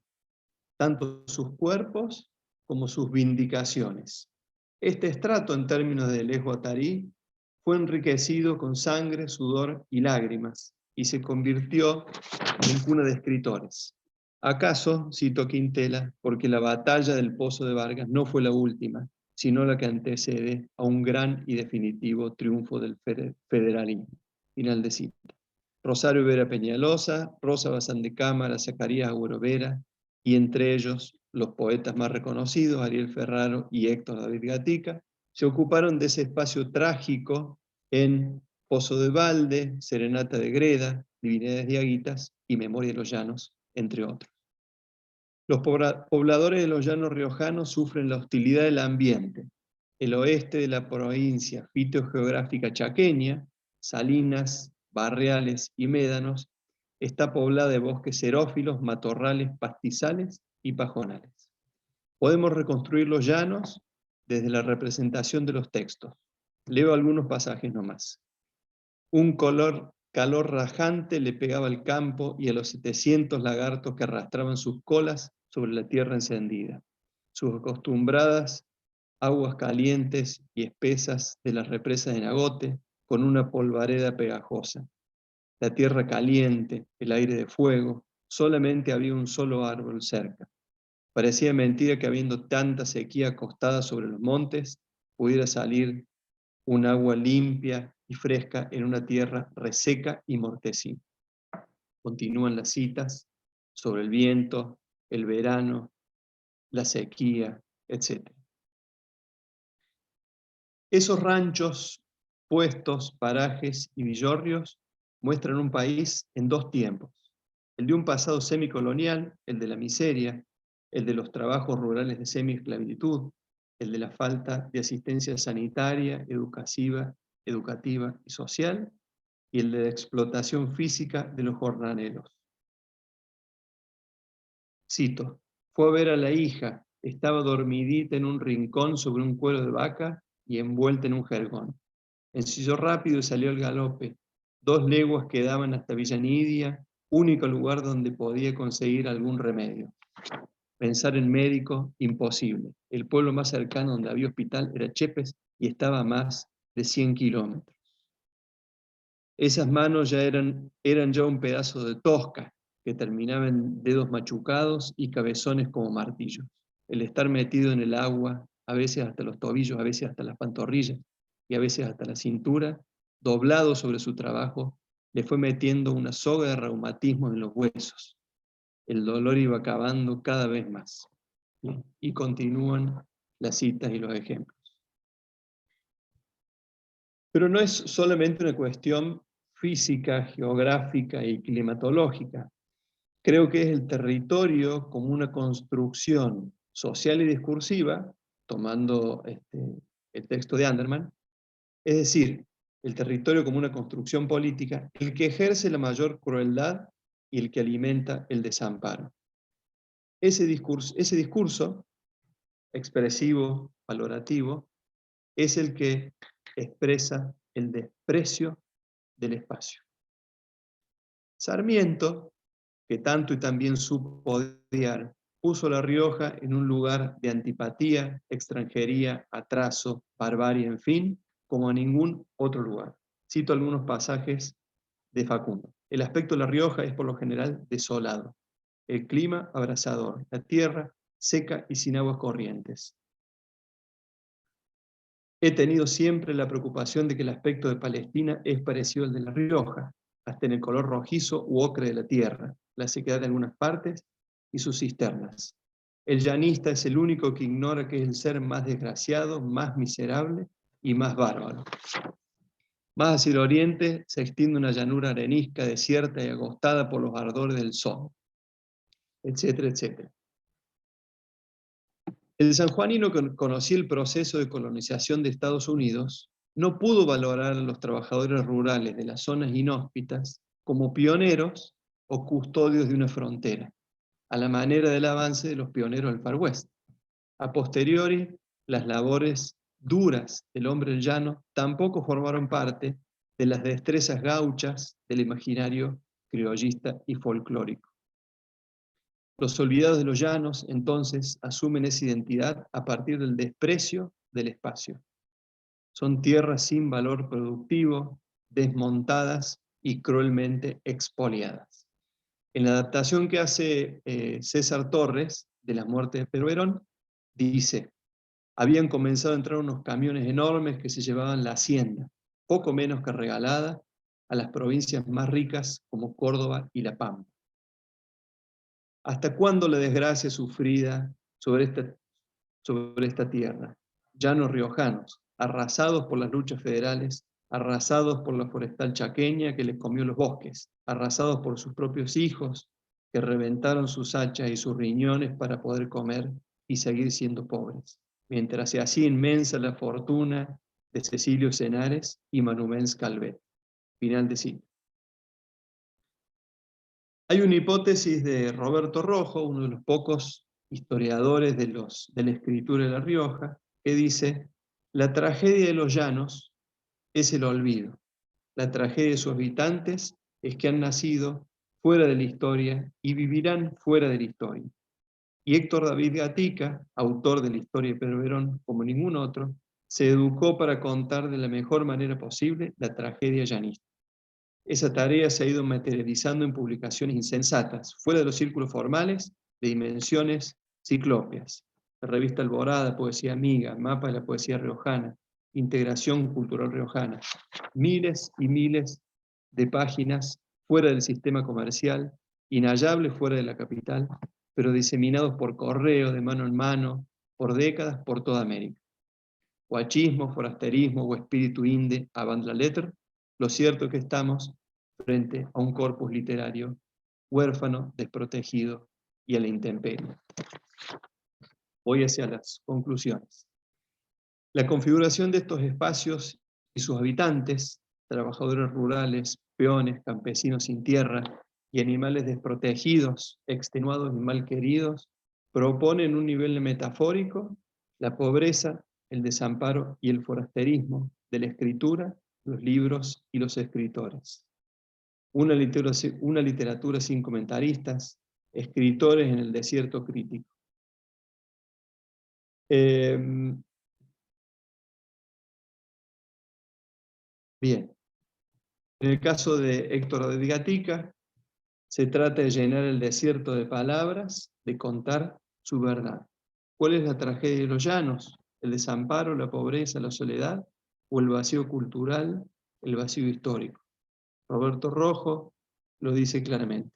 tanto sus cuerpos como sus vindicaciones. Este estrato, en términos de Les Guattari, fue enriquecido con sangre, sudor y lágrimas, y se convirtió en cuna de escritores. ¿Acaso, cito Quintela, porque la batalla del Pozo de Vargas no fue la última, sino la que antecede a un gran y definitivo triunfo del federalismo? Final de cita. Rosario Vera Peñalosa, Rosa Bazán de Cámara, Zacarías Agüero Vera, y entre ellos los poetas más reconocidos, Ariel Ferraro y Héctor David Gatica, se ocuparon de ese espacio trágico en Pozo de Balde, Serenata de Greda, Divinidades Diaguitas y Memoria de los Llanos, entre otros. Los pobladores de los llanos riojanos sufren la hostilidad del ambiente. El oeste de la provincia fitogeográfica chaqueña, Salinas, Barriales y Médanos, está poblada de bosques xerófilos, matorrales, pastizales y pajonales. Podemos reconstruir los llanos desde la representación de los textos. Leo algunos pasajes nomás. Un calor rajante le pegaba al campo y a los 700 lagartos que arrastraban sus colas sobre la tierra encendida. Sus acostumbradas aguas calientes y espesas de las represas de Nagote, con una polvareda pegajosa. La tierra caliente, el aire de fuego, solamente había un solo árbol cerca. Parecía mentira que habiendo tanta sequía acostada sobre los montes, pudiera salir un agua limpia y fresca en una tierra reseca y mortecina. Continúan las citas sobre el viento, el verano, la sequía, etc. Esos ranchos, puestos, parajes y villorrios muestran un país en dos tiempos: el de un pasado semicolonial, el de la miseria, el de los trabajos rurales de semi-esclavitud, el de la falta de asistencia sanitaria, educativa y social, y el de la explotación física de los jornaleros. Cito: fue a ver a la hija, estaba dormidita en un rincón sobre un cuero de vaca y envuelta en un jergón. Ensilló rápido y salió al galope. 2 leguas quedaban hasta Villa Nidia, único lugar donde podía conseguir algún remedio. Pensar en médico, imposible. El pueblo más cercano donde había hospital era Chepes y estaba a más de 100 kilómetros. Esas manos ya eran ya un pedazo de tosca que terminaba en dedos machucados y cabezones como martillos. El estar metido en el agua, a veces hasta los tobillos, a veces hasta las pantorrillas y a veces hasta la cintura, doblado sobre su trabajo, le fue metiendo una soga de reumatismo en los huesos. El dolor iba acabando cada vez más. Y continúan las citas y los ejemplos. Pero no es solamente una cuestión física, geográfica y climatológica. Creo que es el territorio como una construcción social y discursiva, tomando el texto de Anderman, es decir, el territorio como una construcción política, el que ejerce la mayor crueldad y el que alimenta el desamparo. Ese discurso expresivo, valorativo, es el que expresa el desprecio del espacio. Sarmiento, que tanto y también supo odiar, puso La Rioja en un lugar de antipatía, extranjería, atraso, barbarie, en fin, como a ningún otro lugar. Cito algunos pasajes de Facundo. El aspecto de La Rioja es por lo general desolado. El clima abrasador, la tierra seca y sin aguas corrientes. He tenido siempre la preocupación de que el aspecto de Palestina es parecido al de La Rioja, hasta en el color rojizo u ocre de la tierra, la sequedad de algunas partes y sus cisternas. El llanista es el único que ignora que es el ser más desgraciado, más miserable y más bárbaro. Más hacia el oriente se extiende una llanura arenisca, desierta y agostada por los ardores del sol, etcétera, etcétera. El sanjuanino que conocía el proceso de colonización de Estados Unidos no pudo valorar a los trabajadores rurales de las zonas inhóspitas como pioneros o custodios de una frontera, a la manera del avance de los pioneros del Far West. A posteriori, las labores duras del hombre llano tampoco formaron parte de las destrezas gauchas del imaginario criollista y folclórico. Los olvidados de los llanos, entonces, asumen esa identidad a partir del desprecio del espacio. Son tierras sin valor productivo, desmontadas y cruelmente expoliadas. En la adaptación que hace César Torres de La muerte de Pedro Berón, dice: habían comenzado a entrar unos camiones enormes que se llevaban la hacienda, poco menos que regalada, a las provincias más ricas como Córdoba y La Pampa. ¿Hasta cuándo la desgracia sufrida sobre esta tierra? Llanos riojanos, arrasados por las luchas federales, arrasados por la forestal chaqueña que les comió los bosques, arrasados por sus propios hijos que reventaron sus hachas y sus riñones para poder comer y seguir siendo pobres, mientras se hacía inmensa la fortuna de Cecilio Senares y Manumens Calvet. Final de cita. Hay una hipótesis de Roberto Rojo, uno de los pocos historiadores de la escritura de La Rioja, que dice: la tragedia de los llanos es el olvido. La tragedia de sus habitantes es que han nacido fuera de la historia y vivirán fuera de la historia. Y Héctor David Gatica, autor de la historia de Pedro Berón, como ningún otro, se educó para contar de la mejor manera posible la tragedia llanista. Esa tarea se ha ido materializando en publicaciones insensatas, fuera de los círculos formales, de dimensiones ciclópeas. La revista Alborada, Poesía Amiga, Mapa de la Poesía Riojana, Integración Cultural Riojana. Miles y miles de páginas fuera del sistema comercial, inhallables fuera de la capital, pero diseminados por correo, de mano en mano, por décadas, por toda América. Huachismo, forasterismo o espíritu inde, avant la lettre, lo cierto es que estamos frente a un corpus literario huérfano, desprotegido y a la intemperie. Voy hacia las conclusiones. La configuración de estos espacios y sus habitantes, trabajadores rurales, peones, campesinos sin tierra y animales desprotegidos, extenuados y mal queridos, propone en un nivel metafórico la pobreza, el desamparo y el forasterismo de la escritura, los libros y los escritores. Una literatura sin comentaristas, escritores en el desierto crítico. Bien, en el caso de Héctor de Gatica, se trata de llenar el desierto de palabras, de contar su verdad. ¿Cuál es la tragedia de los llanos? ¿El desamparo, la pobreza, la soledad? ¿O el vacío cultural, el vacío histórico? Roberto Rojo lo dice claramente.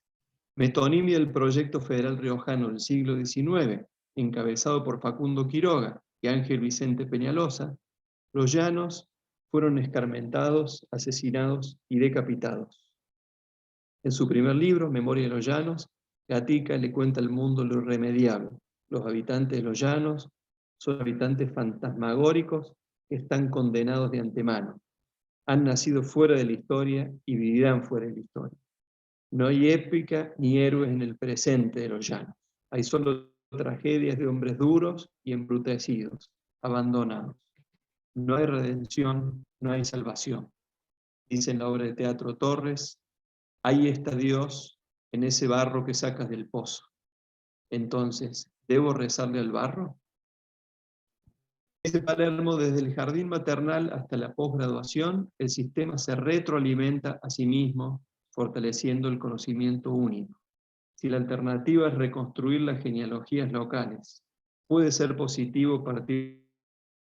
Metonimia del proyecto federal riojano del siglo XIX, encabezado por Facundo Quiroga y Ángel Vicente Peñalosa, los llanos fueron escarmentados, asesinados y decapitados. En su primer libro, Memoria de los Llanos, Gatica le cuenta al mundo lo irremediable. Los habitantes de los llanos son habitantes fantasmagóricos que están condenados de antemano. Han nacido fuera de la historia y vivirán fuera de la historia. No hay épica ni héroes en el presente de los llanos. Hay solo tragedias de hombres duros y embrutecidos, abandonados. No hay redención, no hay salvación. Dice en la obra de teatro Torres: ahí está Dios en ese barro que sacas del pozo. Entonces, ¿debo rezarle al barro? Desde Palermo, desde el jardín maternal hasta la posgraduación, el sistema se retroalimenta a sí mismo, fortaleciendo el conocimiento único. Si la alternativa es reconstruir las genealogías locales, puede ser positivo partir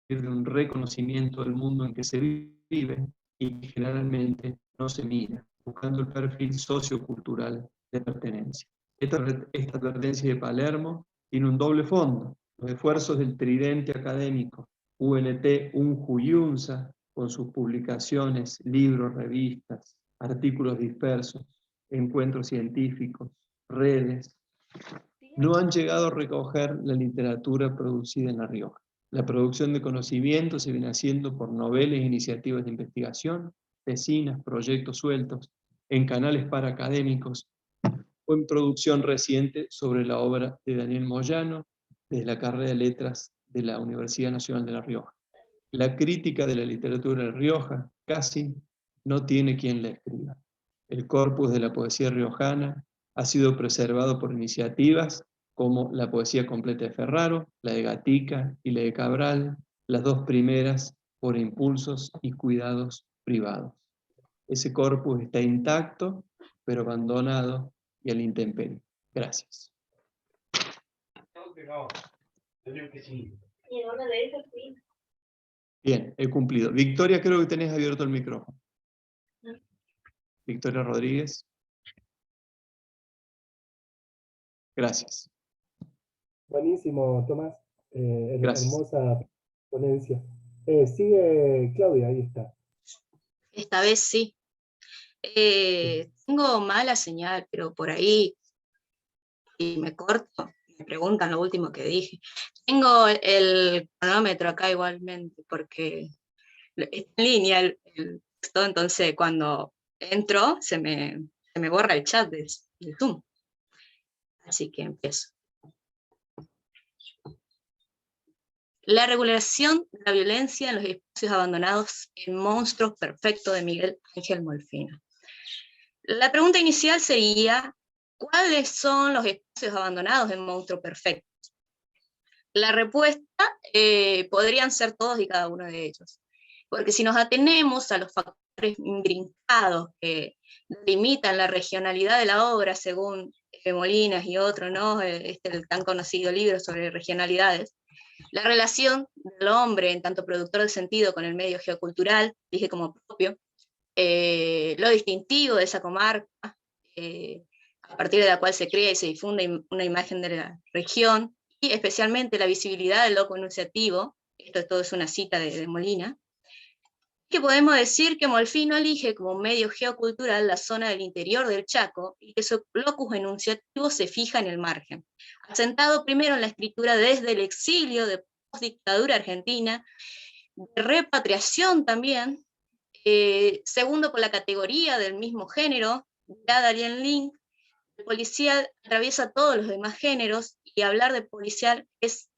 de un reconocimiento del mundo en que se vive y que generalmente no se mira, buscando el perfil sociocultural de pertenencia. Esta advertencia de Palermo tiene un doble fondo: los esfuerzos del tridente académico, UNT, UNJU y UNSA, con sus publicaciones, libros, revistas, artículos dispersos, encuentros científicos, redes, no han llegado a recoger la literatura producida en La Rioja. La producción de conocimiento se viene haciendo por novelas e iniciativas de investigación, tesinas, proyectos sueltos, en canales paraacadémicos o en producción reciente sobre la obra de Daniel Moyano, desde la carrera de Letras de la Universidad Nacional de La Rioja. La crítica de la literatura de La Rioja casi no tiene quien la escriba. El corpus de la poesía riojana ha sido preservado por iniciativas como la poesía completa de Ferraro, la de Gatica y la de Cabral, las dos primeras por impulsos y cuidados privados. Ese corpus está intacto, pero abandonado y a la intemperie. Gracias. Bien, he cumplido. Victoria, creo que tenés abierto el micrófono. Victoria Rodríguez. Gracias. Buenísimo, Tomás. Gracias. Hermosa ponencia. Sigue Claudia, ahí está. Esta vez sí. Tengo mala señal, pero por ahí, si me corto, me preguntan lo último que dije. Tengo el cronómetro acá igualmente, porque está en línea el texto, entonces cuando entro se me borra el chat del Zoom. Así que empiezo. La regulación de la violencia en los espacios abandonados en Monstruos Perfectos de Miguel Ángel Molfino. La pregunta inicial sería, ¿cuáles son los espacios abandonados en Monstruos Perfectos? La respuesta podrían ser todos y cada uno de ellos. Porque si nos atenemos a los factores intrincados que limitan la regionalidad de la obra, según Molinas y otros, ¿no? El tan conocido libro sobre regionalidades, la relación del hombre en tanto productor de sentido con el medio geocultural, dije como propio, lo distintivo de esa comarca, a partir de la cual se crea y se difunde una imagen de la región, y especialmente la visibilidad del loco enunciativo, esto todo es una cita de Molina, que podemos decir que Molfino elige como medio geocultural la zona del interior del Chaco, y que su locus enunciativo se fija en el margen, asentado primero en la escritura desde el exilio de postdictadura argentina, de repatriación también, segundo por la categoría del mismo género, ya Darien Link, el policial atraviesa todos los demás géneros, y hablar de policial es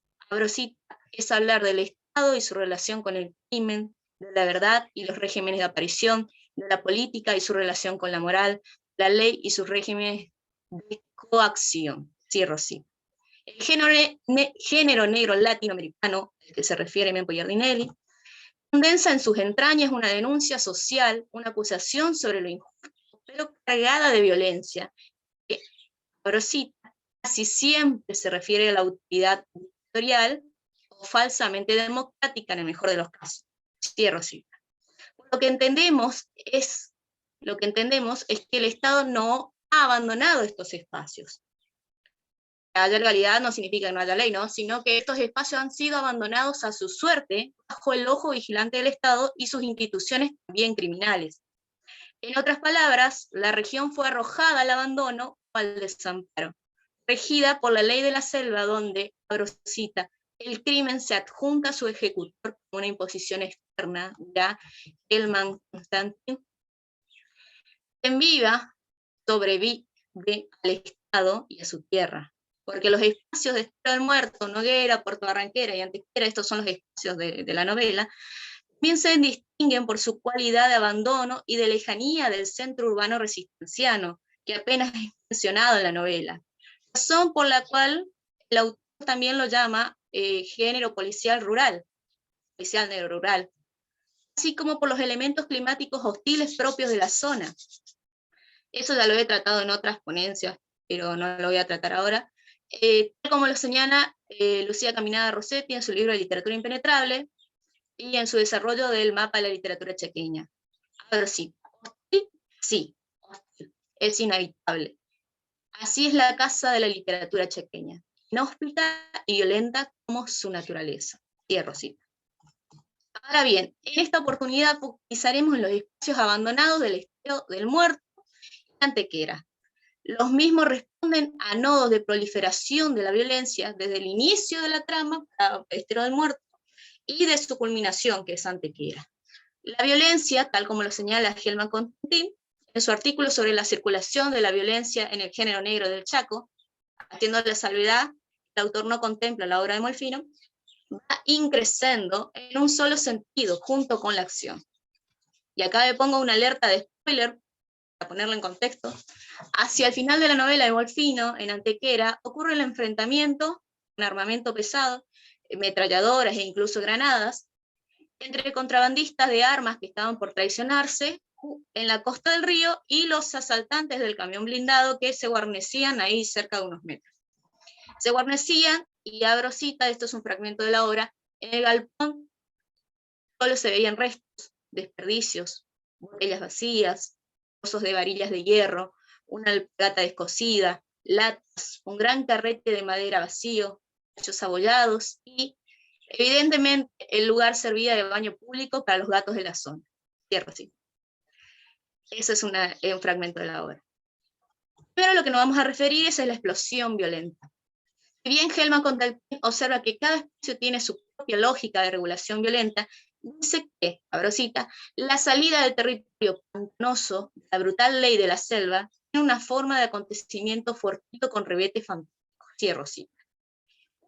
hablar del Estado y su relación con el crimen, de la verdad y los regímenes de aparición, de la política y su relación con la moral, la ley y sus regímenes de coacción. Cierro así. El género negro latinoamericano, al que se refiere Mempo Giardinelli, condensa en sus entrañas una denuncia social, una acusación sobre lo injusto, pero cargada de violencia, que, casi siempre se refiere a la autoridad dictatorial o falsamente democrática en el mejor de los casos. Cierro cita. Lo que entendemos es que el Estado no ha abandonado estos espacios. Que haya legalidad no significa que no haya ley, ¿no? Sino que estos espacios han sido abandonados a su suerte bajo el ojo vigilante del Estado y sus instituciones también criminales. En otras palabras, la región fue arrojada al abandono o al desamparo, regida por la ley de la selva, donde, abro cita, el crimen se adjunta a su ejecutor como una imposición externa, ya Elman Constantin. En viva sobrevive al Estado y a su tierra, porque los espacios de Estero del Muerto, Noguera, Puerto Barranquera y Antequera, estos son los espacios de la novela, también se distinguen por su cualidad de abandono y de lejanía del centro urbano resistenciano, que apenas es mencionado en la novela, razón por la cual el autor también lo llama género policial rural, policial negro rural, así como por los elementos climáticos hostiles propios de la zona. Eso ya lo he tratado en otras ponencias, pero no lo voy a tratar ahora. Tal como lo señala Lucía Caminada Rossetti en su libro de Literatura Impenetrable, y en su desarrollo del mapa de la literatura chaqueña. A ver, sí, hostil, sí, hostil, es inhabitable. Así es la casa de la literatura chaqueña, inhóspita y violenta como su naturaleza. Cierro cita. Ahora bien, en esta oportunidad profundizaremos en los espacios abandonados del Estero del Muerto y Antequera. Los mismos responden a nodos de proliferación de la violencia desde el inicio de la trama para Estero del Muerto y de su culminación, que es Antequera. La violencia, tal como lo señala Helman Constantin, en su artículo sobre la circulación de la violencia en el género negro del Chaco, haciendo la salvedad, el autor no contempla la obra de Molfino, va increciendo en un solo sentido, junto con la acción. y acá me pongo una alerta de spoiler, para ponerlo en contexto, hacia el final de la novela de Wolfino, en Antequera, ocurre el enfrentamiento, un armamento pesado, metralladoras e incluso granadas, entre contrabandistas de armas que estaban por traicionarse en la costa del río y los asaltantes del camión blindado que se guarnecían ahí cerca de unos metros. Se guarnecían, y abro cita, esto es un fragmento de la obra, en el galpón solo se veían restos, desperdicios, botellas vacías, trozos de varillas de hierro, una alpargata descosida, latas, un gran carrete de madera vacío, techos abollados y, evidentemente, el lugar servía de baño público para los gatos de la zona. Cierro así. Eso es un fragmento de la obra. Primero lo que nos vamos a referir es a la explosión violenta. Si bien Helman observa que cada espacio tiene su propia lógica de regulación violenta, dice que, abro cita, la salida del territorio pantanoso, la brutal ley de la selva, tiene una forma de acontecimiento fortuito con ribete fantástico. Cierro cita.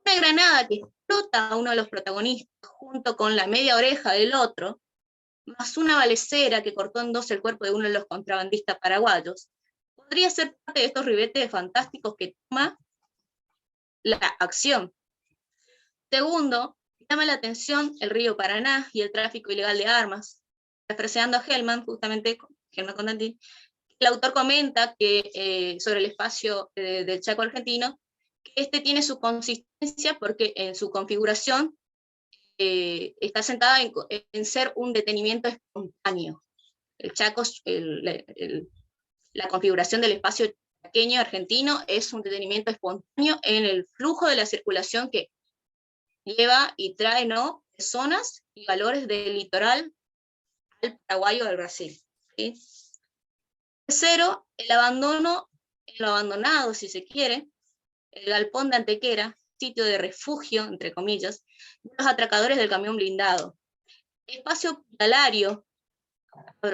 Una granada que explota a uno de los protagonistas junto con la media oreja del otro, más una balecera que cortó en dos el cuerpo de uno de los contrabandistas paraguayos, podría ser parte de estos ribetes fantásticos que toma la acción. Segundo, llama la atención el río Paraná y el tráfico ilegal de armas. Refraseando a Helman, justamente, Helman Constantin, el autor comenta que sobre el espacio del Chaco argentino, que este tiene su consistencia porque en su configuración está sentada en ser un detenimiento espontáneo. El Chaco, la configuración del espacio pequeño argentino es un detenimiento espontáneo en el flujo de la circulación que lleva y trae, ¿no?, personas y valores del litoral al Paraguay o al Brasil. ¿Sí? Tercero, el abandono, lo abandonado, si se quiere, el galpón de Antequera, sitio de refugio, entre comillas, de los atracadores del camión blindado. Espacio hospitalario,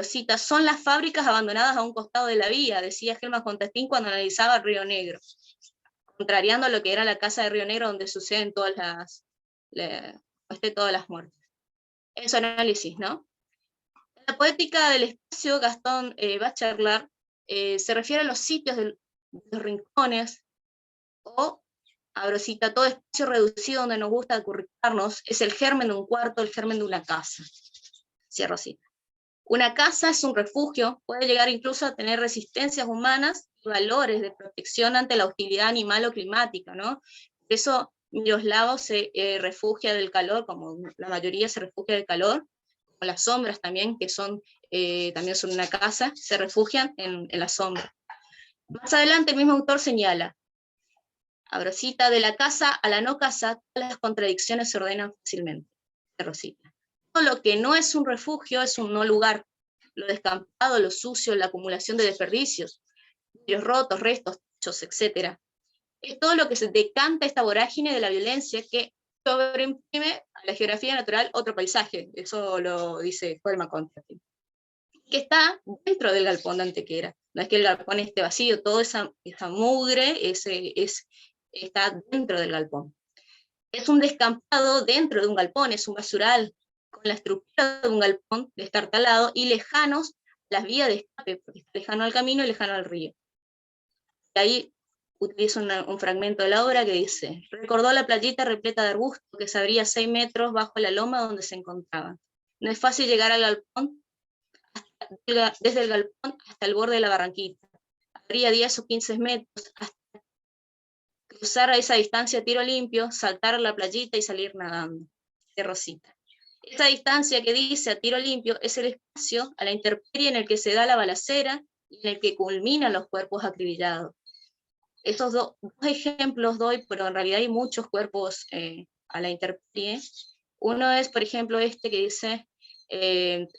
cita, son las fábricas abandonadas a un costado de la vía, decía Helman Constantin cuando analizaba Río Negro, contrariando lo que era la casa de Río Negro donde suceden todas las muertes. En su análisis, ¿no? En la poética del espacio, Gastón Bachelard se refiere a los sitios de los rincones, o, abro cita, todo espacio reducido donde nos gusta acurrucarnos es el germen de un cuarto, el germen de una casa. Cierro cita. Una casa es un refugio, puede llegar incluso a tener resistencias humanas y valores de protección ante la hostilidad animal o climática, ¿no? Por eso Miroslavo se refugia del calor, como la mayoría se refugia del calor, como las sombras también, que también son una casa, se refugian en la sombra. Más adelante el mismo autor señala, abro cita, de la casa a la no casa, todas las contradicciones se ordenan fácilmente. Cierro cita. Todo lo que no es un refugio es un no lugar. Lo descampado, lo sucio, la acumulación de desperdicios, los rotos, restos, techos, etc. Es todo lo que se decanta esta vorágine de la violencia que sobreimprime a la geografía natural otro paisaje. Eso lo dice Helman Constantin. Que está dentro del galpón de Antequera. No es que el galpón esté vacío, toda esa mugre está dentro del galpón. Es un descampado dentro de un galpón, es un basural, con la estructura de un galpón destartalado y lejanos las vías de escape, porque está lejano al camino y lejano al río. Y ahí utilizo un fragmento de la obra que dice, recordó la playita repleta de arbustos que se abría 6 metros bajo la loma donde se encontraban. No es fácil llegar al galpón, desde el galpón hasta el borde de la barranquita. Habría 10 o 15 metros hasta cruzar a esa distancia a tiro limpio, saltar a la playita y salir nadando. Cierro cita. Esa distancia que dice a tiro limpio es el espacio a la intemperie en el que se da la balacera y en el que culminan los cuerpos acribillados. Estos dos ejemplos doy, pero en realidad hay muchos cuerpos a la intemperie. Uno es, por ejemplo, este que dice,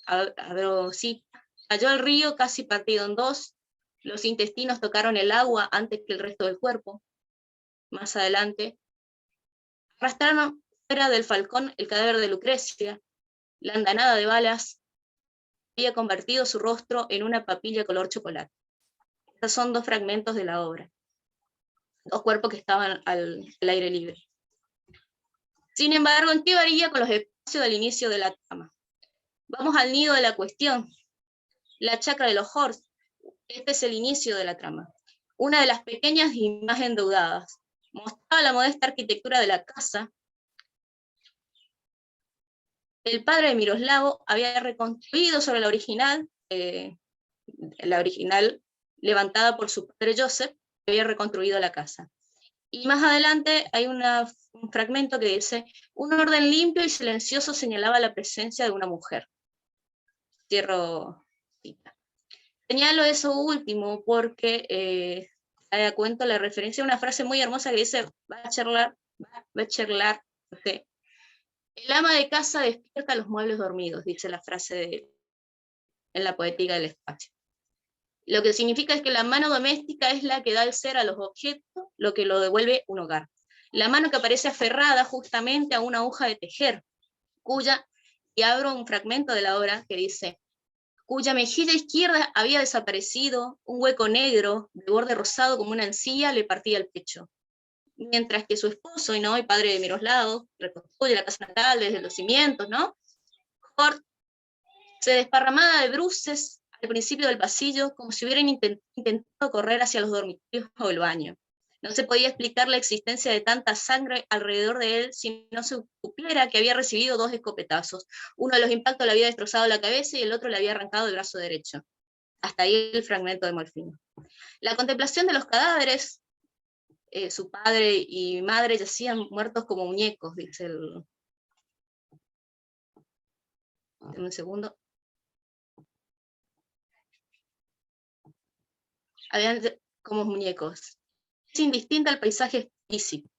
abro cita, cayó al río casi partido en dos, los intestinos tocaron el agua antes que el resto del cuerpo. Más adelante, arrastraron fuera del falcón el cadáver de Lucrecia, la andanada de balas había convertido su rostro en una papilla color chocolate. Estos son 2 fragmentos de la obra, 2 cuerpos que estaban al aire libre. Sin embargo, ¿en qué varía con los espacios del inicio de la trama? Vamos al nido de la cuestión, la chacra de los Horst. Este es el inicio de la trama. Una de las pequeñas y más endeudadas. Mostraba la modesta arquitectura de la casa. El padre de Miroslavo había reconstruido sobre la original levantada por su padre Joseph, había reconstruido la casa. Y más adelante hay un fragmento que dice, un orden limpio y silencioso señalaba la presencia de una mujer. Cierro cita. Señalo eso último porque cuento la referencia a una frase muy hermosa que dice, Bachelard, okay. El ama de casa despierta los muebles dormidos, dice la frase en la poética del espacio. Lo que significa es que la mano doméstica es la que da el ser a los objetos, lo que lo devuelve un hogar. La mano que aparece aferrada justamente a una aguja de tejer, y abro un fragmento de la obra que dice, cuya mejilla izquierda había desaparecido, un hueco negro de borde rosado como una encía le partía el pecho. Mientras que su esposo, y padre de Miroslavo, reconstruye la casa natal desde los cimientos, Hort se desparramaba de bruces al principio del pasillo, como si hubieran intentado correr hacia los dormitorios o el baño. No se podía explicar la existencia de tanta sangre alrededor de él si no se supiera que había recibido 2 escopetazos. Uno de los impactos le había destrozado la cabeza y el otro le había arrancado el brazo derecho. Hasta ahí el fragmento de Molfino. La contemplación de los cadáveres, su padre y madre yacían muertos como muñecos, dice el... Dame un segundo. Habían como muñecos. Es indistinta al paisaje físico.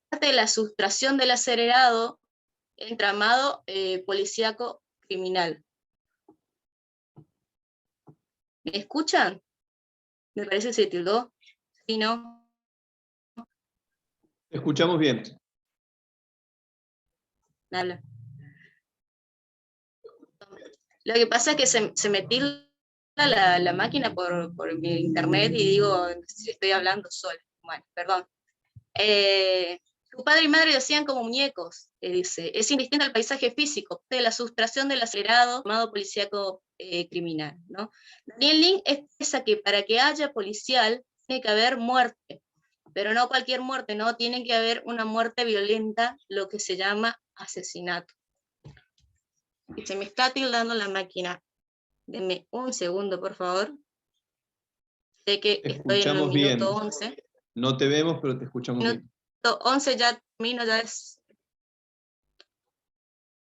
Parte de la sustracción del acelerado entramado policíaco criminal. ¿Me escuchan? Me parece que se tildó. ¿Sí, no? Te escuchamos bien. Habla. Lo que pasa es que se me tilda la máquina por mi internet y digo, si estoy hablando sola. Bueno, perdón. Su padre y madre hacían como muñecos, dice. Es indistinto al paisaje físico, de la sustracción del acelerado llamado policíaco criminal, ¿no? Daniel Link expresa que para que haya policial tiene que haber muerte, pero no cualquier muerte, no, tiene que haber una muerte violenta, lo que se llama asesinato. Y se me está tildando la máquina. Denme un segundo, por favor. Sé que estoy en el minuto 11. No te vemos, pero te escuchamos bien. Minuto 11 ya termino, ya es...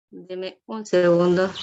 Deme un segundo.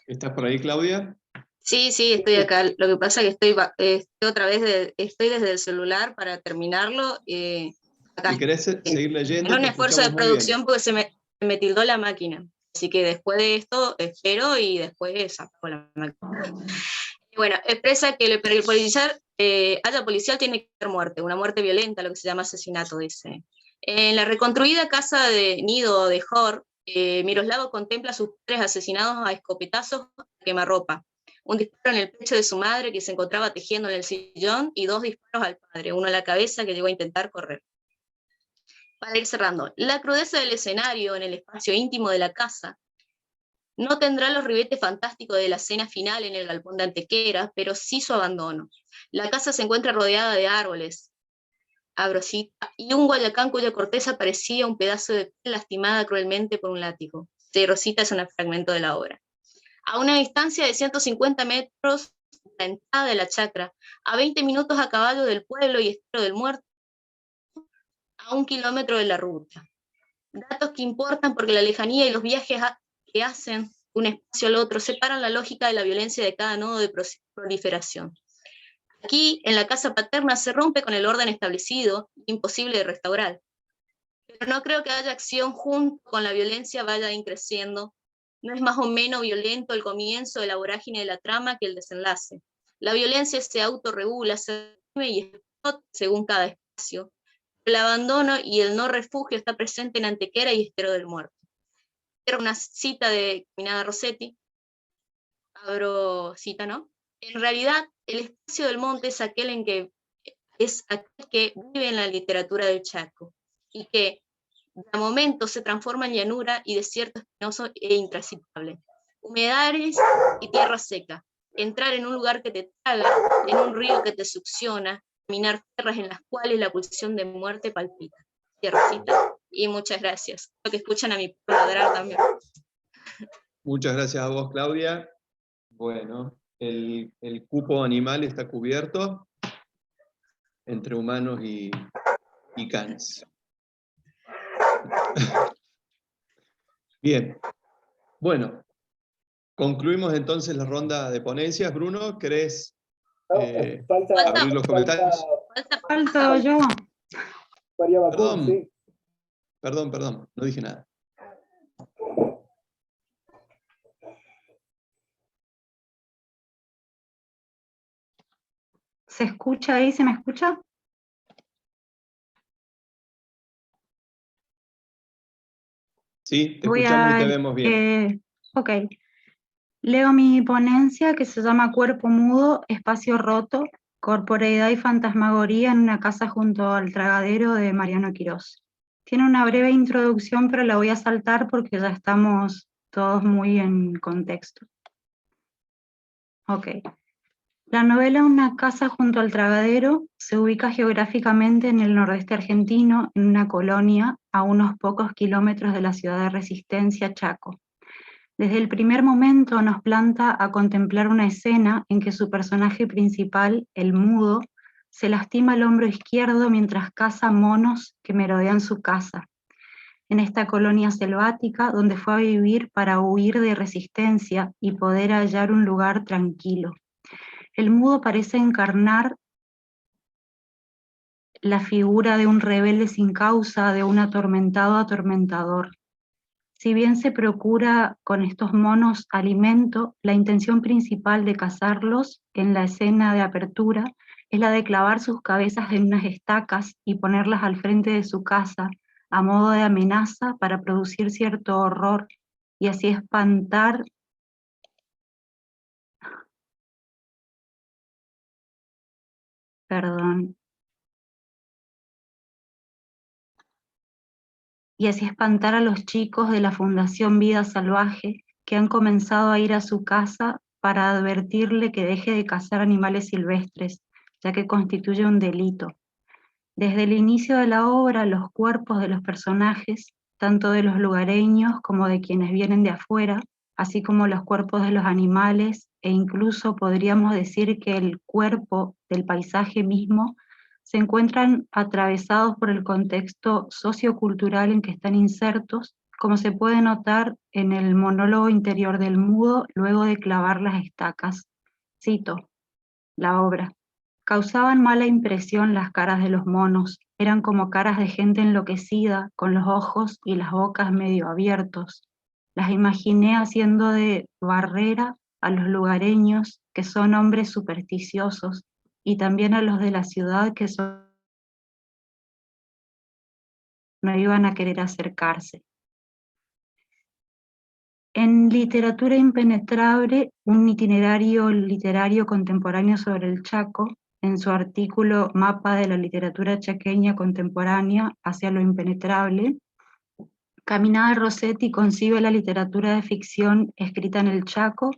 ¿Estás por ahí, Claudia? Sí, estoy acá. Lo que pasa es que estoy otra vez, estoy desde el celular para terminarlo. Acá. Si querés seguir leyendo, en un esfuerzo de producción porque se me tildó la máquina. Así que después de esto, espero y después apago la máquina. Bueno, expresa que para el policial, haya policial tiene que haber muerte, una muerte violenta, lo que se llama asesinato, dice. En la reconstruida casa de nido de Hort, Miroslavo contempla a sus padres asesinados a escopetazos a quemarropa. Un disparo en el pecho de su madre que se encontraba tejiendo en el sillón y 2 disparos al padre, uno en la cabeza que llegó a intentar correr. Para ir cerrando, la crudeza del escenario en el espacio íntimo de la casa no tendrá los ribetes fantásticos de la escena final en el galpón de Antequera, pero sí su abandono. La casa se encuentra rodeada de árboles, abrosita, y un guayacán cuya corteza parecía un pedazo de piel lastimada cruelmente por un látigo. Rosita es un fragmento de la obra. A una distancia de 150 metros de la entrada de la chacra, a 20 minutos a caballo del pueblo y estero del muerto, a 1 kilómetro de la ruta. Datos que importan porque la lejanía y los viajes que hacen de un espacio al otro separan la lógica de la violencia de cada nodo de proliferación. Aquí, en la casa paterna, se rompe con el orden establecido, imposible de restaurar. Pero no creo que haya acción junto con la violencia vaya increciendo. No es más o menos violento el comienzo de la vorágine de la trama que el desenlace. La violencia se autorregula, se y explota según cada espacio. El abandono y el no refugio está presente en Antequera y Estero del Muerto. Era una cita de Caminada Rossetti. Abro cita, ¿no? En realidad, el espacio del monte es aquel que vive en la literatura del Chaco y que de momento se transforma en llanura y desierto espinoso e intransitable. Humedales y tierra seca. Entrar en un lugar que te traga, en un río que te succiona, caminar tierras en las cuales la pulsión de muerte palpita. Tierracita. Y muchas gracias. Lo que escuchan a mi perro ladrar también. Muchas gracias a vos, Claudia. Bueno, el cupo animal está cubierto entre humanos y canes. Bien, bueno, concluimos entonces la ronda de ponencias. Bruno, ¿querés abrir los comentarios? Falto yo. María Bacú, Perdón. sí. Perdón, no dije nada. ¿Se escucha ahí? ¿Se me escucha? Sí, te escuchamos y te vemos bien. Ok. Leo mi ponencia que se llama Cuerpo Mudo, Espacio Roto, Corporeidad y Fantasmagoría en una casa junto al tragadero de Mariano Quirós. Tiene una breve introducción, pero la voy a saltar porque ya estamos todos muy en contexto. Ok. La novela Una casa junto al tragadero se ubica geográficamente en el nordeste argentino, en una colonia a unos pocos kilómetros de la ciudad de Resistencia, Chaco. Desde el primer momento nos planta a contemplar una escena en que su personaje principal, el mudo, se lastima el hombro izquierdo mientras caza monos que merodean su casa. En esta colonia selvática donde fue a vivir para huir de Resistencia y poder hallar un lugar tranquilo. El mudo parece encarnar la figura de un rebelde sin causa, de un atormentado atormentador. Si bien se procura con estos monos alimento, la intención principal de cazarlos en la escena de apertura es la de clavar sus cabezas en unas estacas y ponerlas al frente de su casa a modo de amenaza para producir cierto horror y así espantar a los chicos de la Fundación Vida Salvaje que han comenzado a ir a su casa para advertirle que deje de cazar animales silvestres, ya que constituye un delito. Desde el inicio de la obra, los cuerpos de los personajes, tanto de los lugareños como de quienes vienen de afuera, así como los cuerpos de los animales, e incluso podríamos decir que el cuerpo del paisaje mismo, se encuentran atravesados por el contexto sociocultural en que están insertos, como se puede notar en el monólogo interior del mudo luego de clavar las estacas. Cito la obra. Causaban mala impresión las caras de los monos, eran como caras de gente enloquecida, con los ojos y las bocas medio abiertos. Las imaginé haciendo de barrera a los lugareños, que son hombres supersticiosos, y también a los de la ciudad que no iban a querer acercarse. En Literatura Impenetrable, un itinerario literario contemporáneo sobre el Chaco, en su artículo Mapa de la literatura chaqueña contemporánea hacia lo impenetrable, Caminada Rossetti concibe la literatura de ficción escrita en el Chaco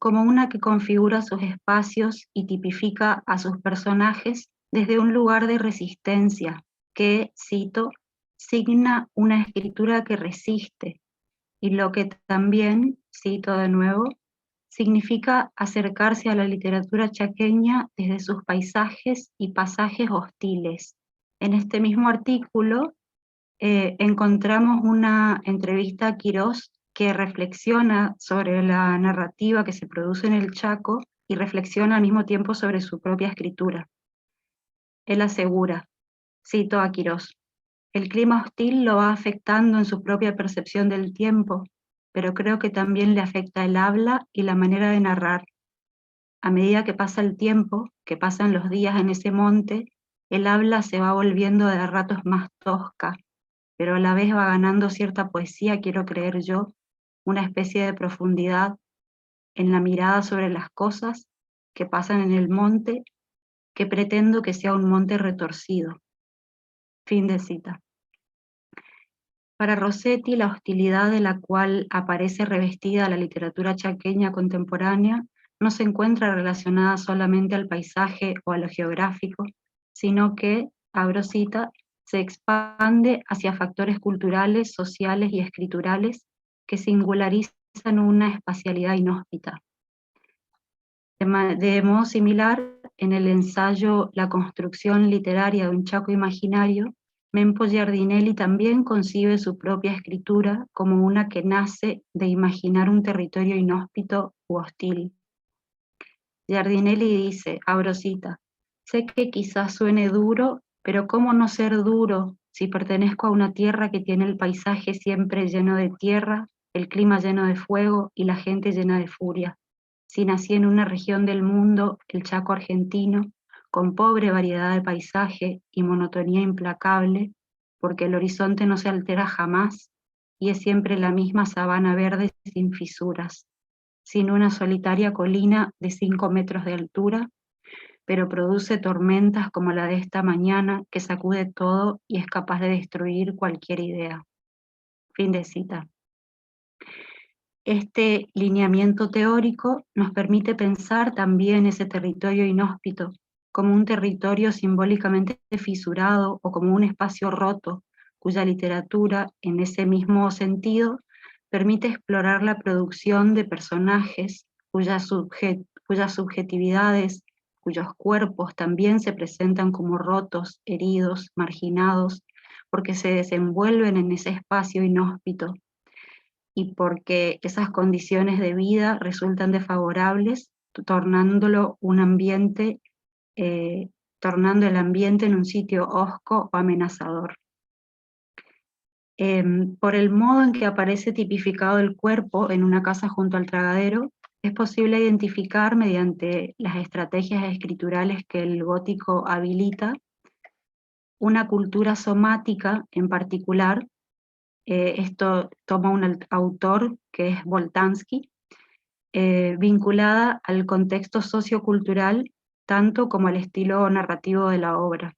como una que configura sus espacios y tipifica a sus personajes desde un lugar de resistencia que, cito, signa una escritura que resiste, y lo que también, cito de nuevo, significa acercarse a la literatura chaqueña desde sus paisajes y pasajes hostiles. En este mismo artículo, encontramos una entrevista a Quirós que reflexiona sobre la narrativa que se produce en el Chaco y reflexiona al mismo tiempo sobre su propia escritura. Él asegura, cito a Quirós, el clima hostil lo va afectando en su propia percepción del tiempo, pero creo que también le afecta el habla y la manera de narrar. A medida que pasa el tiempo, que pasan los días en ese monte, el habla se va volviendo de ratos más tosca, pero a la vez va ganando cierta poesía, quiero creer yo, una especie de profundidad en la mirada sobre las cosas que pasan en el monte, que pretendo que sea un monte retorcido. Fin de cita. Para Rossetti, la hostilidad de la cual aparece revestida la literatura chaqueña contemporánea no se encuentra relacionada solamente al paisaje o a lo geográfico, sino que, abro cita, se expande hacia factores culturales, sociales y escriturales que singularizan una espacialidad inhóspita. De modo similar, en el ensayo La construcción literaria de un Chaco imaginario, Mempo Giardinelli también concibe su propia escritura como una que nace de imaginar un territorio inhóspito u hostil. Giardinelli dice, abro cita, sé que quizás suene duro, pero ¿cómo no ser duro si pertenezco a una tierra que tiene el paisaje siempre lleno de tierra, el clima lleno de fuego y la gente llena de furia? Si nací en una región del mundo, el Chaco argentino, con pobre variedad de paisaje y monotonía implacable, porque el horizonte no se altera jamás y es siempre la misma sabana verde sin fisuras, sin una solitaria colina de 5 metros de altura, pero produce tormentas como la de esta mañana que sacude todo y es capaz de destruir cualquier idea. Fin de cita. Este lineamiento teórico nos permite pensar también ese territorio inhóspito como un territorio simbólicamente fisurado o como un espacio roto, cuya literatura, en ese mismo sentido, permite explorar la producción de personajes cuyas subjetividades, cuyos cuerpos también se presentan como rotos, heridos, marginados, porque se desenvuelven en ese espacio inhóspito y porque esas condiciones de vida resultan desfavorables, tornando el ambiente en un sitio hosco o amenazador. Por el modo en que aparece tipificado el cuerpo en una casa junto al tragadero, es posible identificar mediante las estrategias escriturales que el gótico habilita una cultura somática en particular. Esto toma un autor que es Boltanski, vinculada al contexto sociocultural tanto como al estilo narrativo de la obra.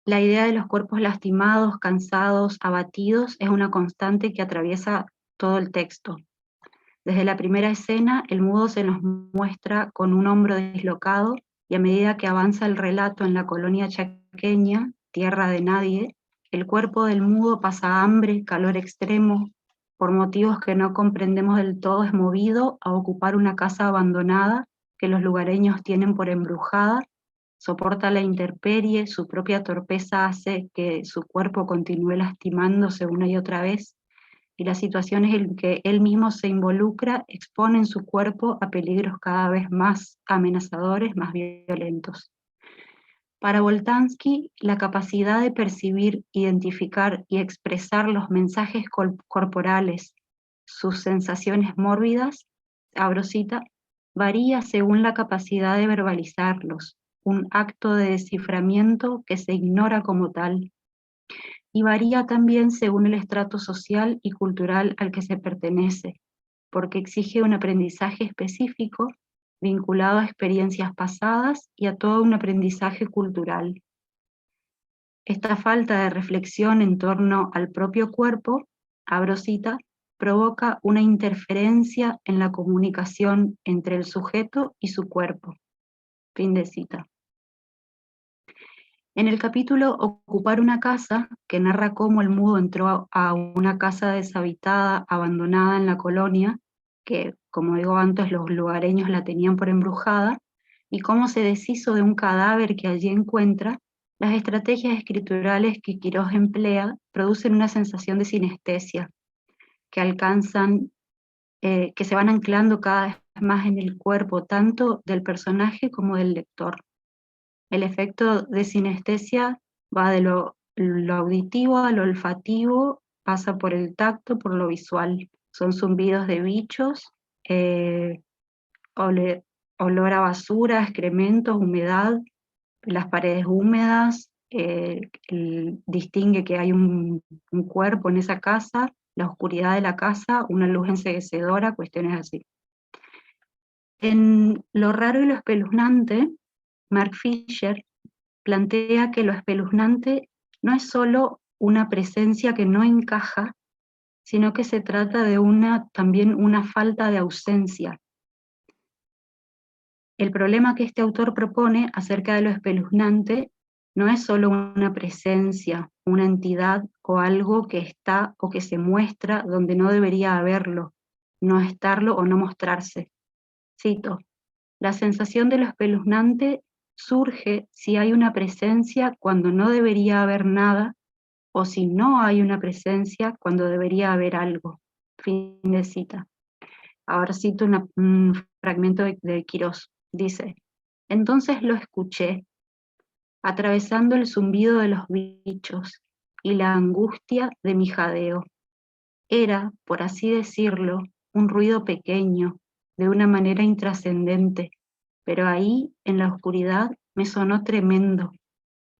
La idea de los cuerpos lastimados, cansados, abatidos es una constante que atraviesa todo el texto. Desde la primera escena, el mudo se nos muestra con un hombro dislocado y a medida que avanza el relato en la colonia chaqueña, tierra de nadie, el cuerpo del mudo pasa hambre, calor extremo, por motivos que no comprendemos del todo es movido a ocupar una casa abandonada que los lugareños tienen por embrujada, soporta la intemperie, su propia torpeza hace que su cuerpo continúe lastimándose una y otra vez, y las situaciones en que él mismo se involucra exponen su cuerpo a peligros cada vez más amenazadores, más violentos. Para Boltanski, la capacidad de percibir, identificar y expresar los mensajes corporales, sus sensaciones mórbidas, abro cita, varía según la capacidad de verbalizarlos, un acto de desciframiento que se ignora como tal, y varía también según el estrato social y cultural al que se pertenece, porque exige un aprendizaje específico vinculado a experiencias pasadas y a todo un aprendizaje cultural. Esta falta de reflexión en torno al propio cuerpo, abro cita, provoca una interferencia en la comunicación entre el sujeto y su cuerpo. Fin de cita. En el capítulo Ocupar una casa, que narra cómo el mudo entró a una casa deshabitada, abandonada en la colonia, que, como digo antes, los lugareños la tenían por embrujada, y cómo se deshizo de un cadáver que allí encuentra, Las estrategias escriturales que Quirós emplea producen una sensación de sinestesia, que alcanzan, que se van anclando cada vez más en el cuerpo, tanto del personaje como del lector. El efecto de sinestesia va de lo auditivo a lo olfativo, pasa por el tacto, por lo visual. Son zumbidos de bichos, olor a basura, excrementos, humedad, las paredes húmedas, distingue que hay un cuerpo en esa casa, la oscuridad de la casa, una luz enceguecedora, cuestiones así. En Lo raro y lo espeluznante, Mark Fisher plantea que lo espeluznante no es solo una presencia que no encaja, sino que se trata de también una falta de ausencia. El problema que este autor propone acerca de lo espeluznante no es solo una presencia, una entidad o algo que está o que se muestra donde no debería haberlo, no estarlo o no mostrarse. Cito: la sensación de lo espeluznante surge si hay una presencia cuando no debería haber nada, o si no hay una presencia cuando debería haber algo. Fin de cita. Ahora cito un fragmento de Quirós. Dice: entonces lo escuché, atravesando el zumbido de los bichos y la angustia de mi jadeo. Era, por así decirlo, un ruido pequeño, de una manera intrascendente, pero ahí, en la oscuridad, me sonó tremendo.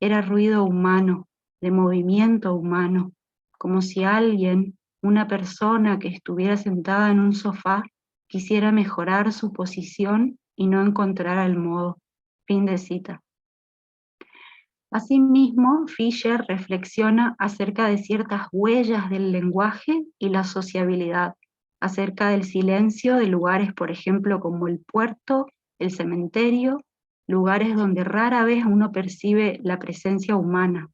Era ruido humano, de movimiento humano, como si alguien, una persona que estuviera sentada en un sofá, quisiera mejorar su posición y no encontrara el modo. Fin de cita. Asimismo, Fisher reflexiona acerca de ciertas huellas del lenguaje y la sociabilidad, acerca del silencio de lugares, por ejemplo, como el puerto, el cementerio, lugares donde rara vez uno percibe la presencia humana.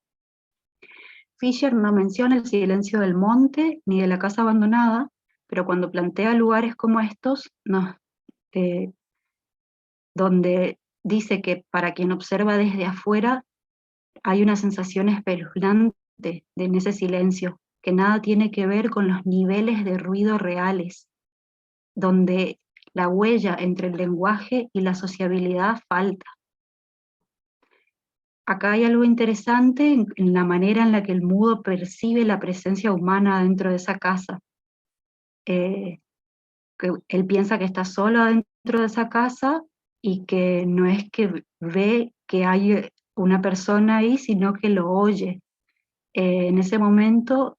Fisher no menciona el silencio del monte ni de la casa abandonada, pero cuando plantea lugares como estos, donde dice que para quien observa desde afuera hay una sensación espeluznante en ese silencio, que nada tiene que ver con los niveles de ruido reales, donde la huella entre el lenguaje y la sociabilidad falta. Acá hay algo interesante en la manera en la que el mudo percibe la presencia humana dentro de esa casa. Que él piensa que está solo dentro de esa casa y que no es que ve que hay una persona ahí, sino que lo oye. En ese momento,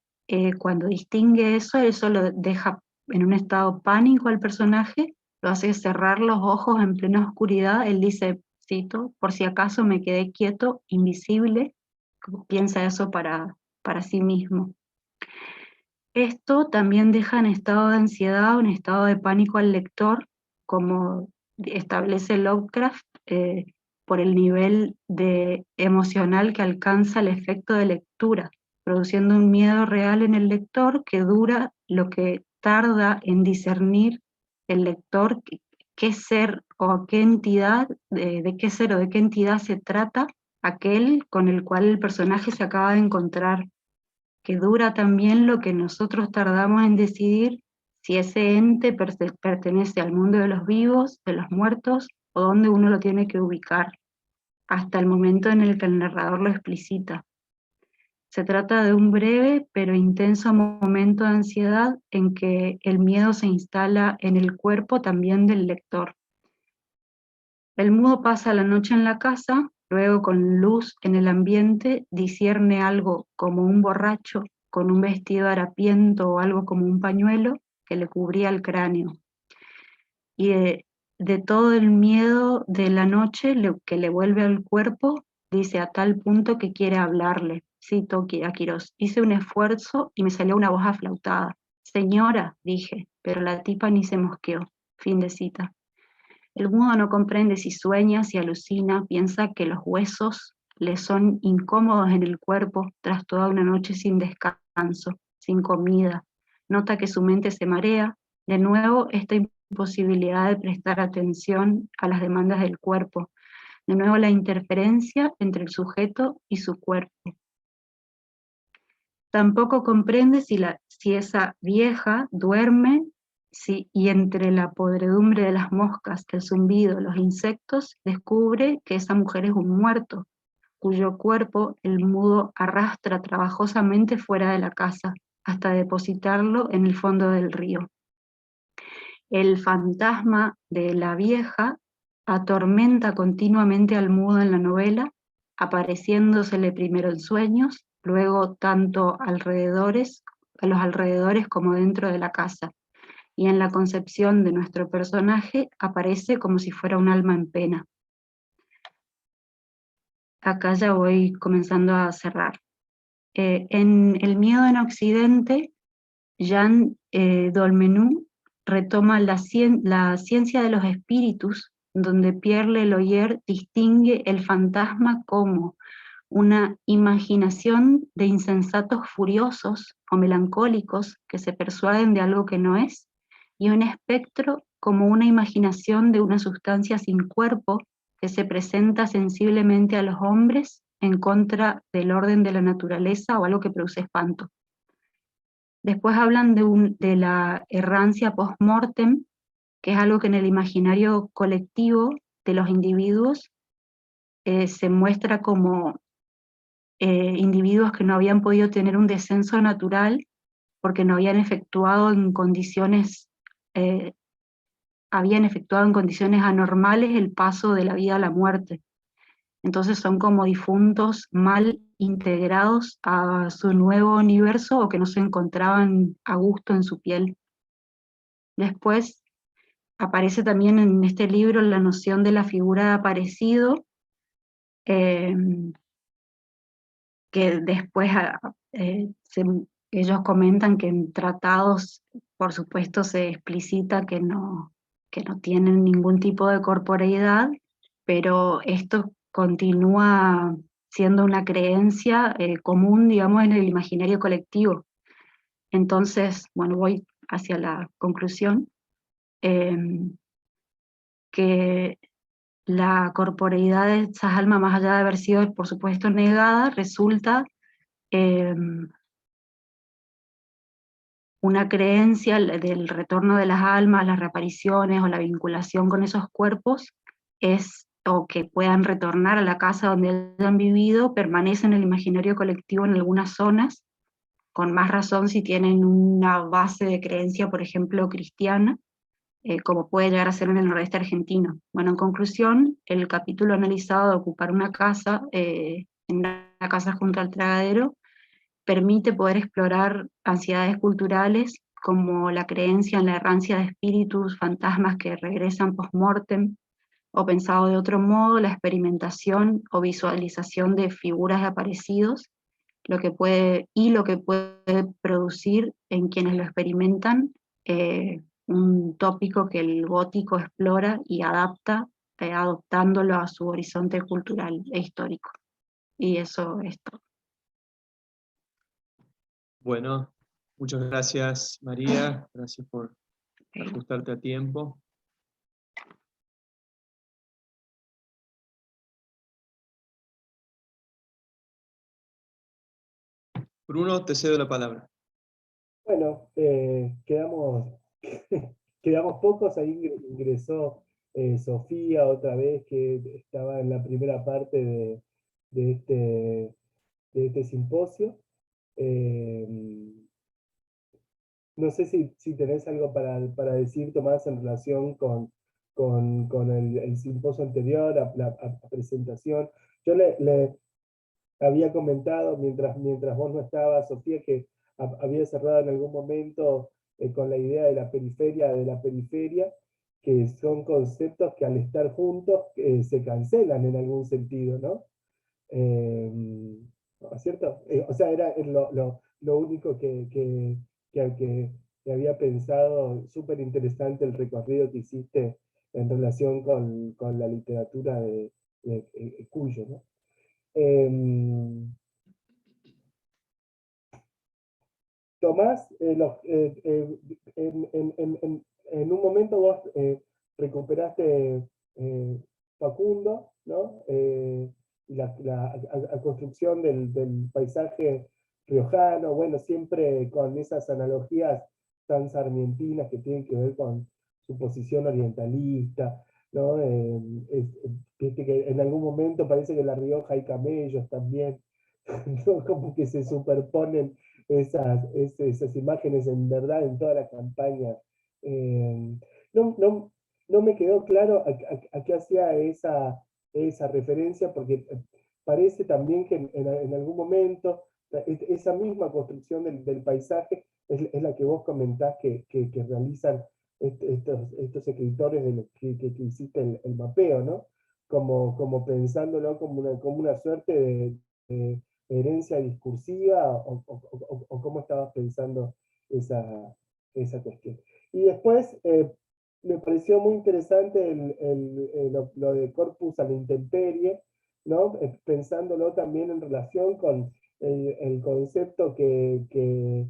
cuando distingue eso lo deja en un estado de pánico al personaje, lo hace cerrar los ojos en plena oscuridad. Él dice, cito: por si acaso me quedé quieto, invisible, piensa eso para sí mismo. Esto también deja en estado de ansiedad, en estado de pánico al lector, como establece Lovecraft, por el nivel emocional que alcanza el efecto de lectura, produciendo un miedo real en el lector que dura lo que tarda en discernir el lector qué ser o qué entidad, de qué ser o de qué entidad se trata aquel con el cual el personaje se acaba de encontrar, que dura también lo que nosotros tardamos en decidir si ese ente pertenece al mundo de los vivos, de los muertos, o dónde uno lo tiene que ubicar, hasta el momento en el que el narrador lo explicita. Se trata de un breve pero intenso momento de ansiedad en que el miedo se instala en el cuerpo también del lector. El mudo pasa la noche en la casa, luego con luz en el ambiente discierne algo como un borracho con un vestido harapiento o algo como un pañuelo que le cubría el cráneo. Y de todo el miedo de la noche que le vuelve al cuerpo, dice a tal punto que quiere hablarle. Cito a Quirós: hice un esfuerzo y me salió una voz aflautada. Señora, dije, pero la tipa ni se mosqueó. Fin de cita. El mudo no comprende si sueña, si alucina, piensa que los huesos le son incómodos en el cuerpo tras toda una noche sin descanso, sin comida. Nota que su mente se marea, de nuevo esta imposibilidad de prestar atención a las demandas del cuerpo, De nuevo la interferencia entre el sujeto y su cuerpo. Tampoco comprende si esa vieja duerme y entre la podredumbre de las moscas, el zumbido, los insectos, descubre que esa mujer es un muerto, cuyo cuerpo el mudo arrastra trabajosamente fuera de la casa, hasta depositarlo en el fondo del río. El fantasma de la vieja atormenta continuamente al mudo en la novela, apareciéndosele primero en sueños, luego tanto a los alrededores como dentro de la casa, y en la concepción de nuestro personaje aparece como si fuera un alma en pena. Acá ya voy comenzando a cerrar. En El miedo en Occidente, Jean Dolmenau retoma la ciencia de los espíritus, donde Pierre Leloyer distingue el fantasma como una imaginación de insensatos furiosos o melancólicos que se persuaden de algo que no es, y un espectro como una imaginación de una sustancia sin cuerpo que se presenta sensiblemente a los hombres en contra del orden de la naturaleza o algo que produce espanto. Después hablan de la errancia post-mortem, que es algo que en el imaginario colectivo de los individuos se muestra como individuos que no habían podido tener un descenso natural porque no habían efectuado en condiciones anormales el paso de la vida a la muerte. Entonces son como difuntos mal integrados a su nuevo universo o que no se encontraban a gusto en su piel. Después aparece también en este libro la noción de la figura de aparecido, que después ellos comentan que en tratados, por supuesto, se explicita que no tienen ningún tipo de corporeidad, pero esto continúa siendo una creencia común, digamos, en el imaginario colectivo. Entonces, bueno, voy hacia la conclusión, que la corporeidad de esas almas, más allá de haber sido, por supuesto, negada, resulta una creencia del retorno de las almas, las reapariciones o la vinculación con esos cuerpos, o que puedan retornar a la casa donde hayan vivido, permanece en el imaginario colectivo en algunas zonas, con más razón si tienen una base de creencia, por ejemplo, cristiana, como puede llegar a ser en el nordeste argentino. Bueno, en conclusión, el capítulo analizado de ocupar una casa, en una casa junto al tragadero, permite poder explorar ansiedades culturales como la creencia en la errancia de espíritus, fantasmas que regresan post-mortem, o pensado de otro modo, la experimentación o visualización de figuras de aparecidos, lo que puede producir en quienes lo experimentan un tópico que el gótico explora y adapta, adoptándolo a su horizonte cultural e histórico. Y eso es todo. Bueno, muchas gracias, María. Gracias por ajustarte a tiempo. Bruno, te cedo la palabra. Bueno, quedamos pocos, ahí ingresó Sofía otra vez, que estaba en la primera parte de este simposio. No sé si tenés algo para decir, Tomás, en relación con el simposio anterior, la presentación. Yo le había comentado, mientras vos no estabas, Sofía, que había cerrado en algún momento con la idea de la periferia, que son conceptos que al estar juntos se cancelan en algún sentido, ¿no? ¿No es cierto? O sea, era lo único que había pensado. Súper interesante el recorrido que hiciste en relación con la literatura de Cuyo, ¿no? Tomás, en un momento vos recuperaste Facundo, ¿no? Y la construcción del paisaje riojano, bueno, siempre con esas analogías tan sarmientinas que tienen que ver con su posición orientalista, ¿no? Viste que en algún momento parece que en La Rioja hay camellos también, ¿no? Como que se superponen esas imágenes en verdad en toda la campaña. No me quedó claro a qué hacía esa referencia, porque parece también que en algún momento esa misma construcción del paisaje es la que vos comentás que realizan estos escritores de los que hiciste el mapeo, ¿no? Como pensándolo como una suerte de herencia discursiva, o cómo estabas pensando esa cuestión. Y después me pareció muy interesante lo de corpus a la intemperie, ¿no? Pensándolo también en relación con el concepto que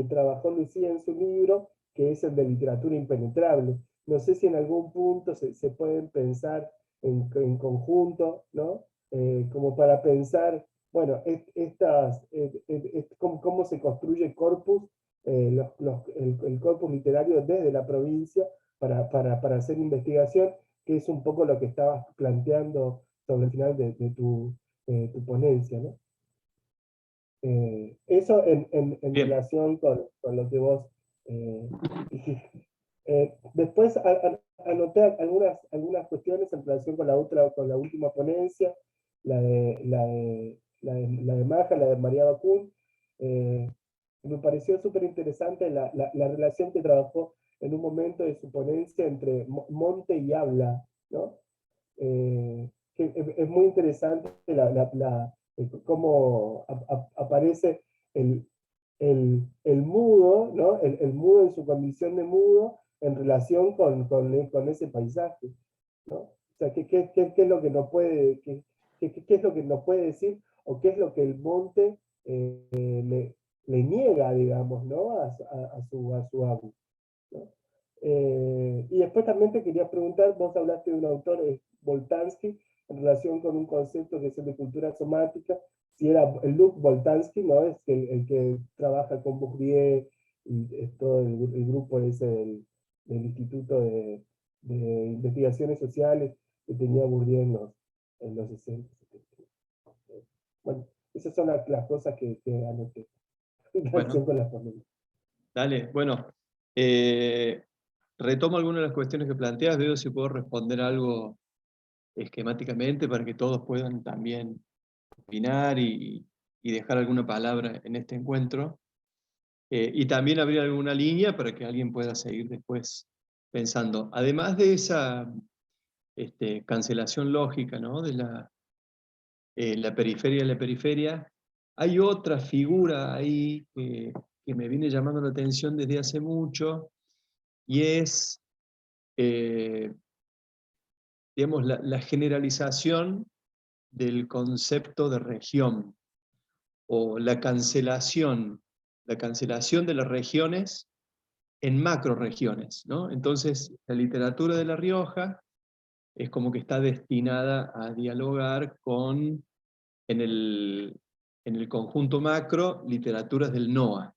trabajó Lucía en su libro, que es el de literatura impenetrable. No sé si en algún punto se pueden pensar en conjunto, ¿no? Como para pensar, bueno, cómo se construye corpus, el corpus literario desde la provincia para hacer investigación, que es un poco lo que estabas planteando sobre el final de tu ponencia, ¿no? Eso en relación con lo que vos dijiste. Después anoté algunas cuestiones en relación con la última ponencia, la de Maja, la de María Bacún. Me pareció súper interesante la relación que trabajó en un momento de su ponencia entre monte y habla, ¿no? Que es muy interesante cómo aparece el mudo, ¿no? El mudo en su condición de mudo en relación con ese paisaje, ¿no? O sea, ¿qué es lo que nos puede, qué es lo que nos puede decir, o qué es lo que el monte le niega, digamos, ¿no? a su habla, ¿no? Y después también te quería preguntar, vos hablaste de un autor, Boltanski, en relación con un concepto que es el de cultura somática, si era Luc Boltanski, ¿no? Es el que trabaja con Bourdieu y es todo el grupo ese del Instituto de Investigaciones Sociales que tenía Bourdieu en los 60. Bueno, esas son las cosas que anoté en relación con las ponencias. Dale, bueno, retomo algunas de las cuestiones que planteas, veo si puedo responder algo esquemáticamente para que todos puedan también opinar y dejar alguna palabra en este encuentro. Y también abrir alguna línea para que alguien pueda seguir después pensando. Además de esa cancelación lógica, ¿no? De la periferia de la periferia, hay otra figura ahí que me viene llamando la atención desde hace mucho, y es, digamos, la generalización del concepto de región, o la cancelación de las regiones en macroregiones, ¿no? Entonces, la literatura de La Rioja es como que está destinada a dialogar con, en el conjunto macro, literaturas del NOA,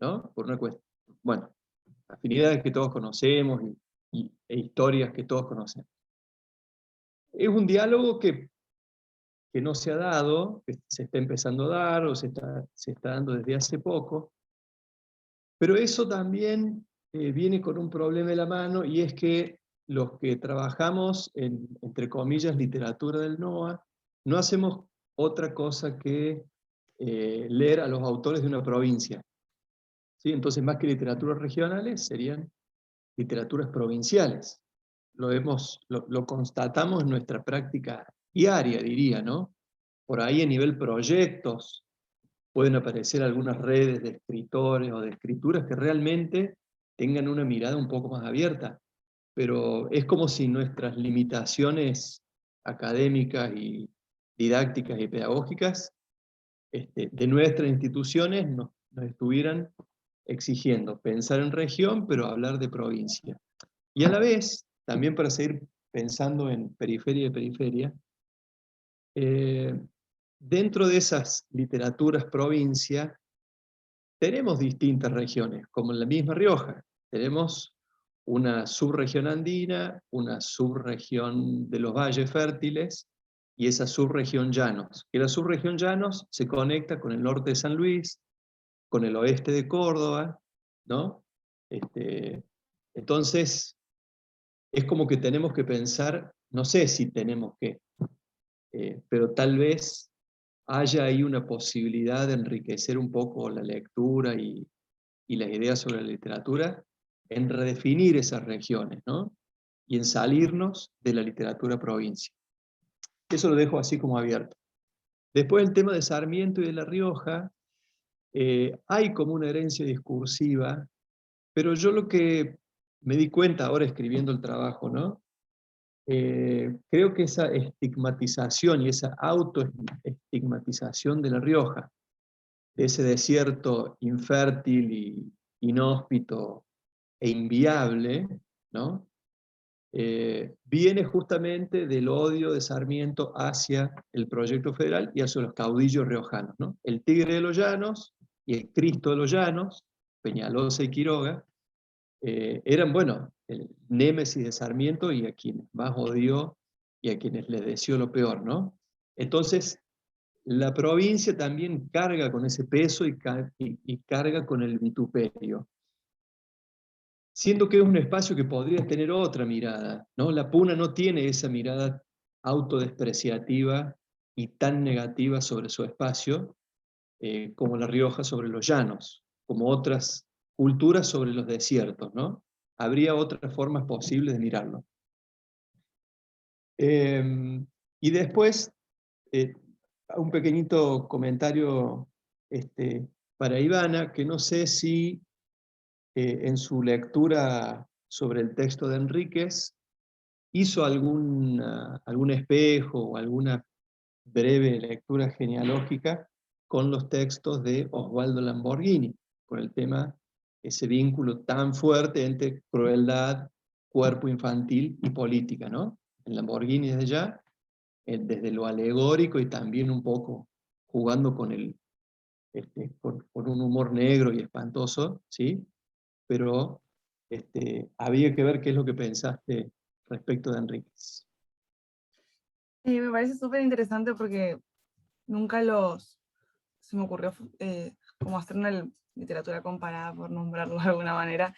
¿no? Por una cuestión, bueno, afinidades que todos conocemos e historias que todos conocemos. Es un diálogo que no se ha dado, que se está empezando a dar, o se está dando desde hace poco, pero eso también viene con un problema de la mano, y es que los que trabajamos en, entre comillas, literatura del NOA, no hacemos otra cosa que leer a los autores de una provincia, ¿sí? Entonces, más que literaturas regionales, serían literaturas provinciales. Lo constatamos en nuestra práctica diaria, diría, ¿no? Por ahí a nivel proyectos pueden aparecer algunas redes de escritores o de escrituras que realmente tengan una mirada un poco más abierta, pero es como si nuestras limitaciones académicas y didácticas y pedagógicas de nuestras instituciones nos estuvieran exigiendo pensar en región, pero hablar de provincia. Y a la vez, también para seguir pensando en periferia y periferia, dentro de esas literaturas provincia, tenemos distintas regiones, como en la misma Rioja. Tenemos una subregión andina, una subregión de los valles fértiles, y esa subregión llanos. Y la subregión llanos se conecta con el norte de San Luis, con el oeste de Córdoba, ¿no? Entonces, es como que tenemos que pensar, no sé si tenemos que, pero tal vez haya ahí una posibilidad de enriquecer un poco la lectura y las ideas sobre la literatura, en redefinir esas regiones, ¿no? Y en salirnos de la literatura provincia. Eso lo dejo así como abierto. Después el tema de Sarmiento y de La Rioja, hay como una herencia discursiva, pero yo lo que me di cuenta ahora escribiendo el trabajo, ¿no? Creo que esa estigmatización y esa autoestigmatización de La Rioja, de ese desierto infértil y inhóspito e inviable, ¿no? Viene justamente del odio de Sarmiento hacia el proyecto federal y hacia los caudillos riojanos, ¿no? El Tigre de los Llanos y el Cristo de los Llanos, Peñalosa y Quiroga, eran, bueno, el némesis de Sarmiento y a quienes más odió y a quienes les deseó lo peor, ¿no? Entonces, la provincia también carga con ese peso y carga con el vituperio. Siendo que es un espacio que podría tener otra mirada, ¿no? La Puna no tiene esa mirada autodespreciativa y tan negativa sobre su espacio, como La Rioja sobre los llanos, como otras culturas sobre los desiertos, ¿no? Habría otras formas posibles de mirarlo. Y después, un pequeñito comentario para Ivana, que no sé si en su lectura sobre el texto de Enríquez hizo algún espejo o alguna breve lectura genealógica con los textos de Osvaldo Lamborghini, por el tema, ese vínculo tan fuerte entre crueldad, cuerpo infantil y política, ¿no? En Lamborghini desde ya, desde lo alegórico y también un poco jugando con un humor negro y espantoso, ¿sí? Pero había que ver qué es lo que pensaste respecto de Enríquez. Me parece súper interesante porque nunca se me ocurrió como hacer una literatura comparada, por nombrarlo de alguna manera,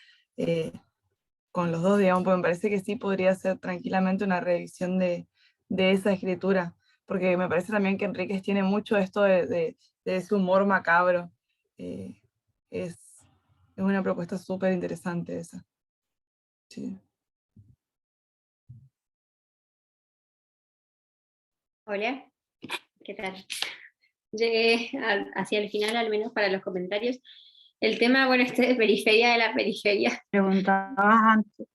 con los dos, digamos, porque me parece que sí podría ser tranquilamente una revisión de esa escritura, porque me parece también que Enríquez tiene mucho esto de ese humor macabro. Es una propuesta súper interesante esa. Sí. Hola, ¿qué tal? Llegué hacia el final, al menos para los comentarios. El tema, bueno, de periferia de la periferia. Preguntabas antes.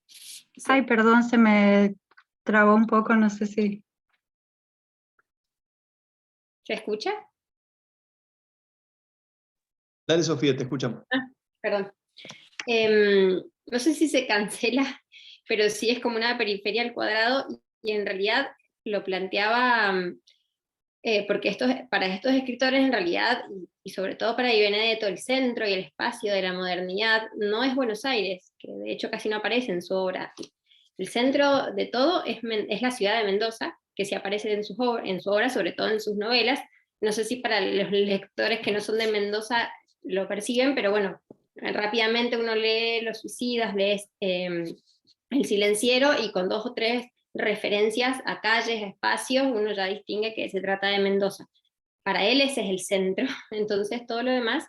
Sí. Ay, perdón, se me trabó un poco, no sé si... ¿Se escucha? Dale, Sofía, te escuchamos. Perdón. No sé si se cancela, pero sí es como una periferia al cuadrado, y en realidad lo planteaba porque para estos escritores en realidad, y sobre todo para Di Benedetto, el centro y el espacio de la modernidad no es Buenos Aires, que de hecho casi no aparece en su obra. El centro de todo es la ciudad de Mendoza, que sí aparece en su obra, sobre todo en sus novelas. No sé si para los lectores que no son de Mendoza lo perciben, pero bueno, rápidamente uno lee Los Suicidas, lee El Silenciero, y con 2 o 3 referencias a calles, a espacios, uno ya distingue que se trata de Mendoza. Para él ese es el centro, entonces todo lo demás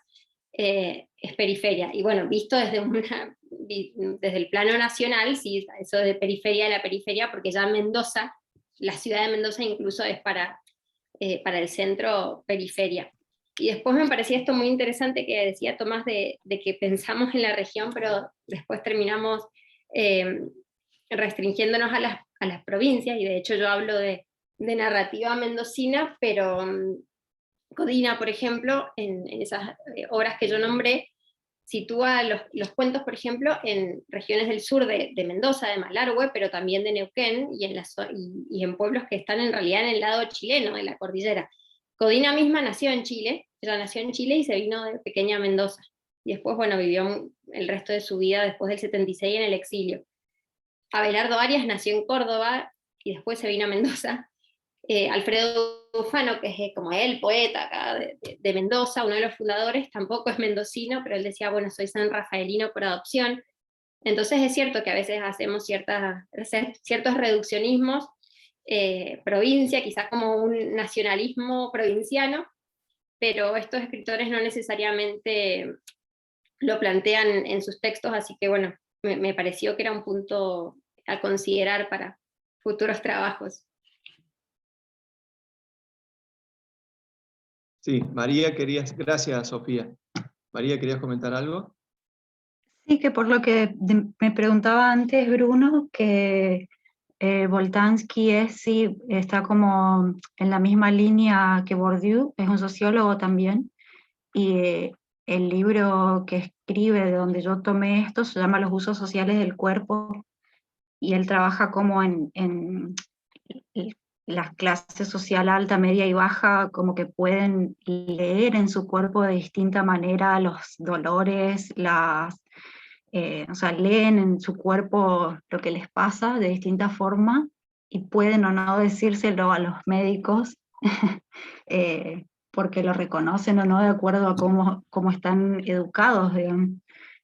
es periferia. Y bueno, visto desde el plano nacional, sí, eso de periferia de la periferia, porque ya Mendoza, la ciudad de Mendoza incluso es para el centro periferia. Y después me parecía esto muy interesante que decía Tomás de que pensamos en la región, pero después terminamos restringiéndonos a las provincias, y de hecho yo hablo de narrativa mendocina, pero Codina, por ejemplo, en esas obras que yo nombré, sitúa los cuentos, por ejemplo, en regiones del sur de Mendoza, de Malargüe, pero también de Neuquén, y en pueblos que están en realidad en el lado chileno de la cordillera. Codina misma nació en Chile, ella nació en Chile y se vino de pequeña a Mendoza. Y después, bueno, vivió el resto de su vida después del 76 en el exilio. Abelardo Arias nació en Córdoba y después se vino a Mendoza. Alfredo Bufano, que es como el poeta acá de Mendoza, uno de los fundadores, tampoco es mendocino, pero él decía, bueno, soy san rafaelino por adopción. Entonces es cierto que a veces hacemos ciertos reduccionismos, provincia, quizás como un nacionalismo provinciano, pero estos escritores no necesariamente lo plantean en sus textos, así que bueno, me pareció que era un punto a considerar para futuros trabajos. Sí, María, gracias Sofía. María, ¿querías comentar algo? Sí, que por lo que me preguntaba antes Bruno, que Boltanski sí, está como en la misma línea que Bourdieu, es un sociólogo también, y el libro que escribe, de donde yo tomé esto, se llama Los usos sociales del cuerpo, y él trabaja como en las clases social alta, media y baja, como que pueden leer en su cuerpo de distinta manera los dolores, o sea, leen en su cuerpo lo que les pasa de distinta forma y pueden o no decírselo a los médicos porque lo reconocen o no de acuerdo a cómo están educados, digamos.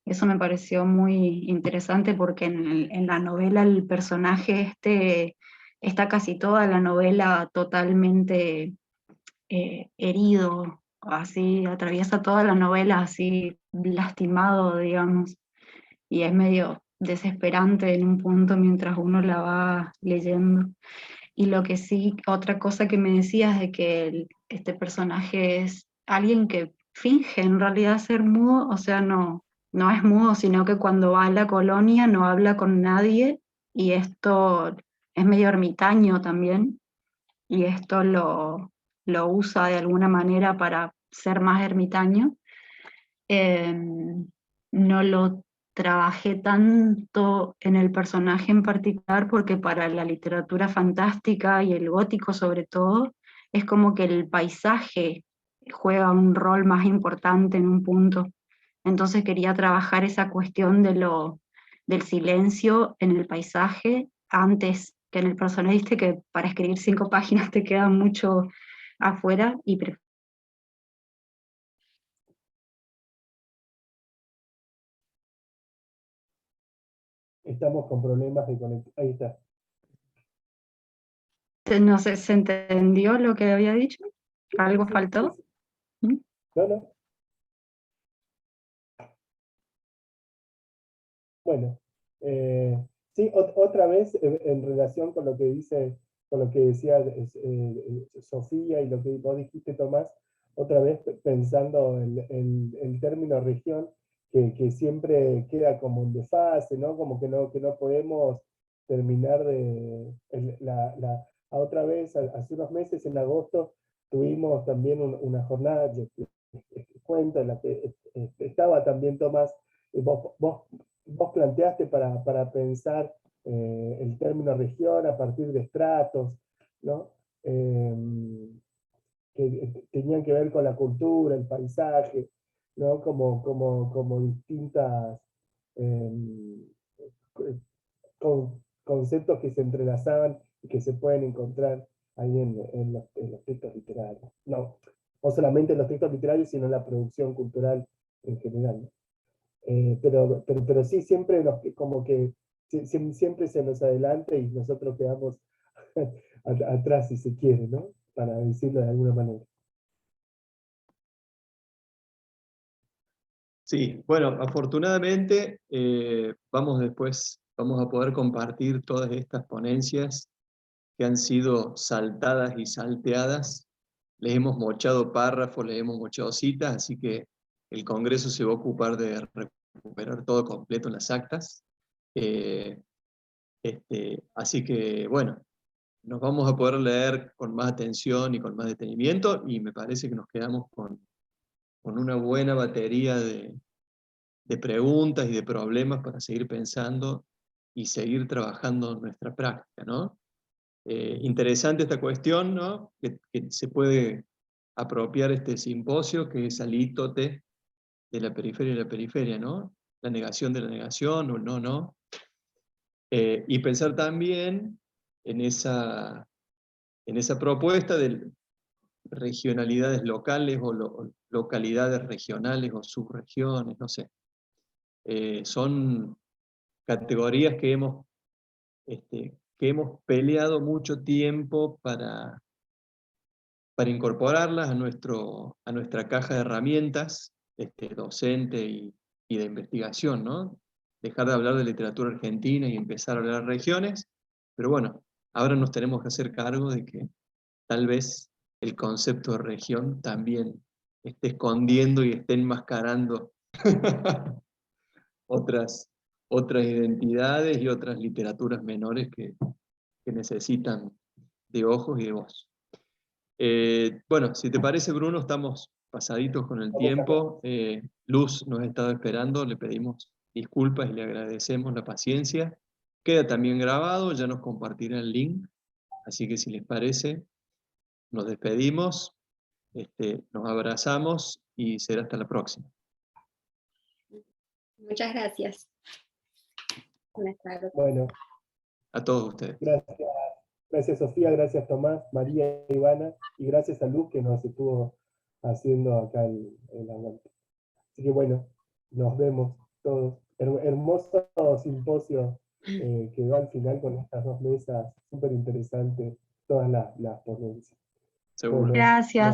Eso me pareció muy interesante porque en la novela el personaje está casi toda la novela totalmente herido, así, atraviesa toda la novela así lastimado, digamos, y es medio desesperante en un punto mientras uno la va leyendo. Y lo que sí, otra cosa que me decías de que este personaje es alguien que finge en realidad ser mudo, o sea, no es mudo, sino que cuando va a la colonia no habla con nadie, y esto es medio ermitaño también, y esto lo usa de alguna manera para ser más ermitaño. No lo trabajé tanto en el personaje en particular porque para la literatura fantástica y el gótico sobre todo, es como que el paisaje juega un rol más importante en un punto. Entonces quería trabajar esa cuestión del silencio en el paisaje antes que en el personaje, viste que para escribir 5 páginas te queda mucho afuera, y Estamos con problemas de conexión. Ahí está. no sé, ¿se entendió lo que había dicho? ¿Algo Sí, faltó? sí. ¿Mm? No. Bueno, sí, otra vez en relación con lo que con lo que decía Sofía y lo que vos dijiste, Tomás, otra vez pensando el término región, que siempre queda como en desfase, ¿no? Como que no podemos terminar otra vez, hace unos meses, en agosto, tuvimos también una jornada de cuento en la que estaba también Tomás. Vos planteaste para pensar el término región a partir de estratos, ¿no? Que tenían que ver con la cultura, el paisaje, ¿no? Como distintas conceptos que se entrelazaban y que se pueden encontrar ahí en los textos literarios. No solamente en los textos literarios, sino en la producción cultural en general. Pero sí, siempre como que siempre se nos adelanta y nosotros quedamos atrás, si se quiere, ¿no? Para decirlo de alguna manera. Sí, bueno, afortunadamente vamos a poder compartir todas estas ponencias que han sido saltadas y salteadas. Les hemos mochado párrafos, les hemos mochado citas, así que el Congreso se va a ocupar de recuperar todo completo en las actas. Así que, bueno, nos vamos a poder leer con más atención y con más detenimiento, y me parece que nos quedamos con una buena batería de de preguntas y de problemas para seguir pensando y seguir trabajando en nuestra práctica, ¿no? Interesante esta cuestión, ¿no? Que se puede apropiar este simposio, que es alítote de la periferia, ¿no? La negación de la negación, o no. Y pensar también en esa propuesta de regionalidades locales o localidades regionales o subregiones, no sé. Son categorías que hemos peleado mucho tiempo para incorporarlas a nuestra caja de herramientas docente y de investigación, ¿no? Dejar de hablar de literatura argentina y empezar a hablar de regiones, pero bueno, ahora nos tenemos que hacer cargo de que tal vez el concepto de región también esté escondiendo y esté enmascarando otras identidades y otras literaturas menores que necesitan de ojos y de voz. Bueno, si te parece, Bruno, estamos pasaditos con el tiempo. Luz nos ha estado esperando, le pedimos disculpas y le agradecemos la paciencia. Queda también grabado, ya nos compartirá el link, así que si les parece, nos despedimos, nos abrazamos y será hasta la próxima. Muchas gracias. Buenas tardes. Bueno, A todos ustedes. gracias. Gracias Sofía, gracias Tomás, María, Ivana, y gracias a Luz que nos estuvo haciendo acá el aguante. Así que bueno, nos vemos todos. Hermoso simposio quedó al final con estas dos mesas, súper interesante, todas las ponencias. Seguro. Bueno, Gracias.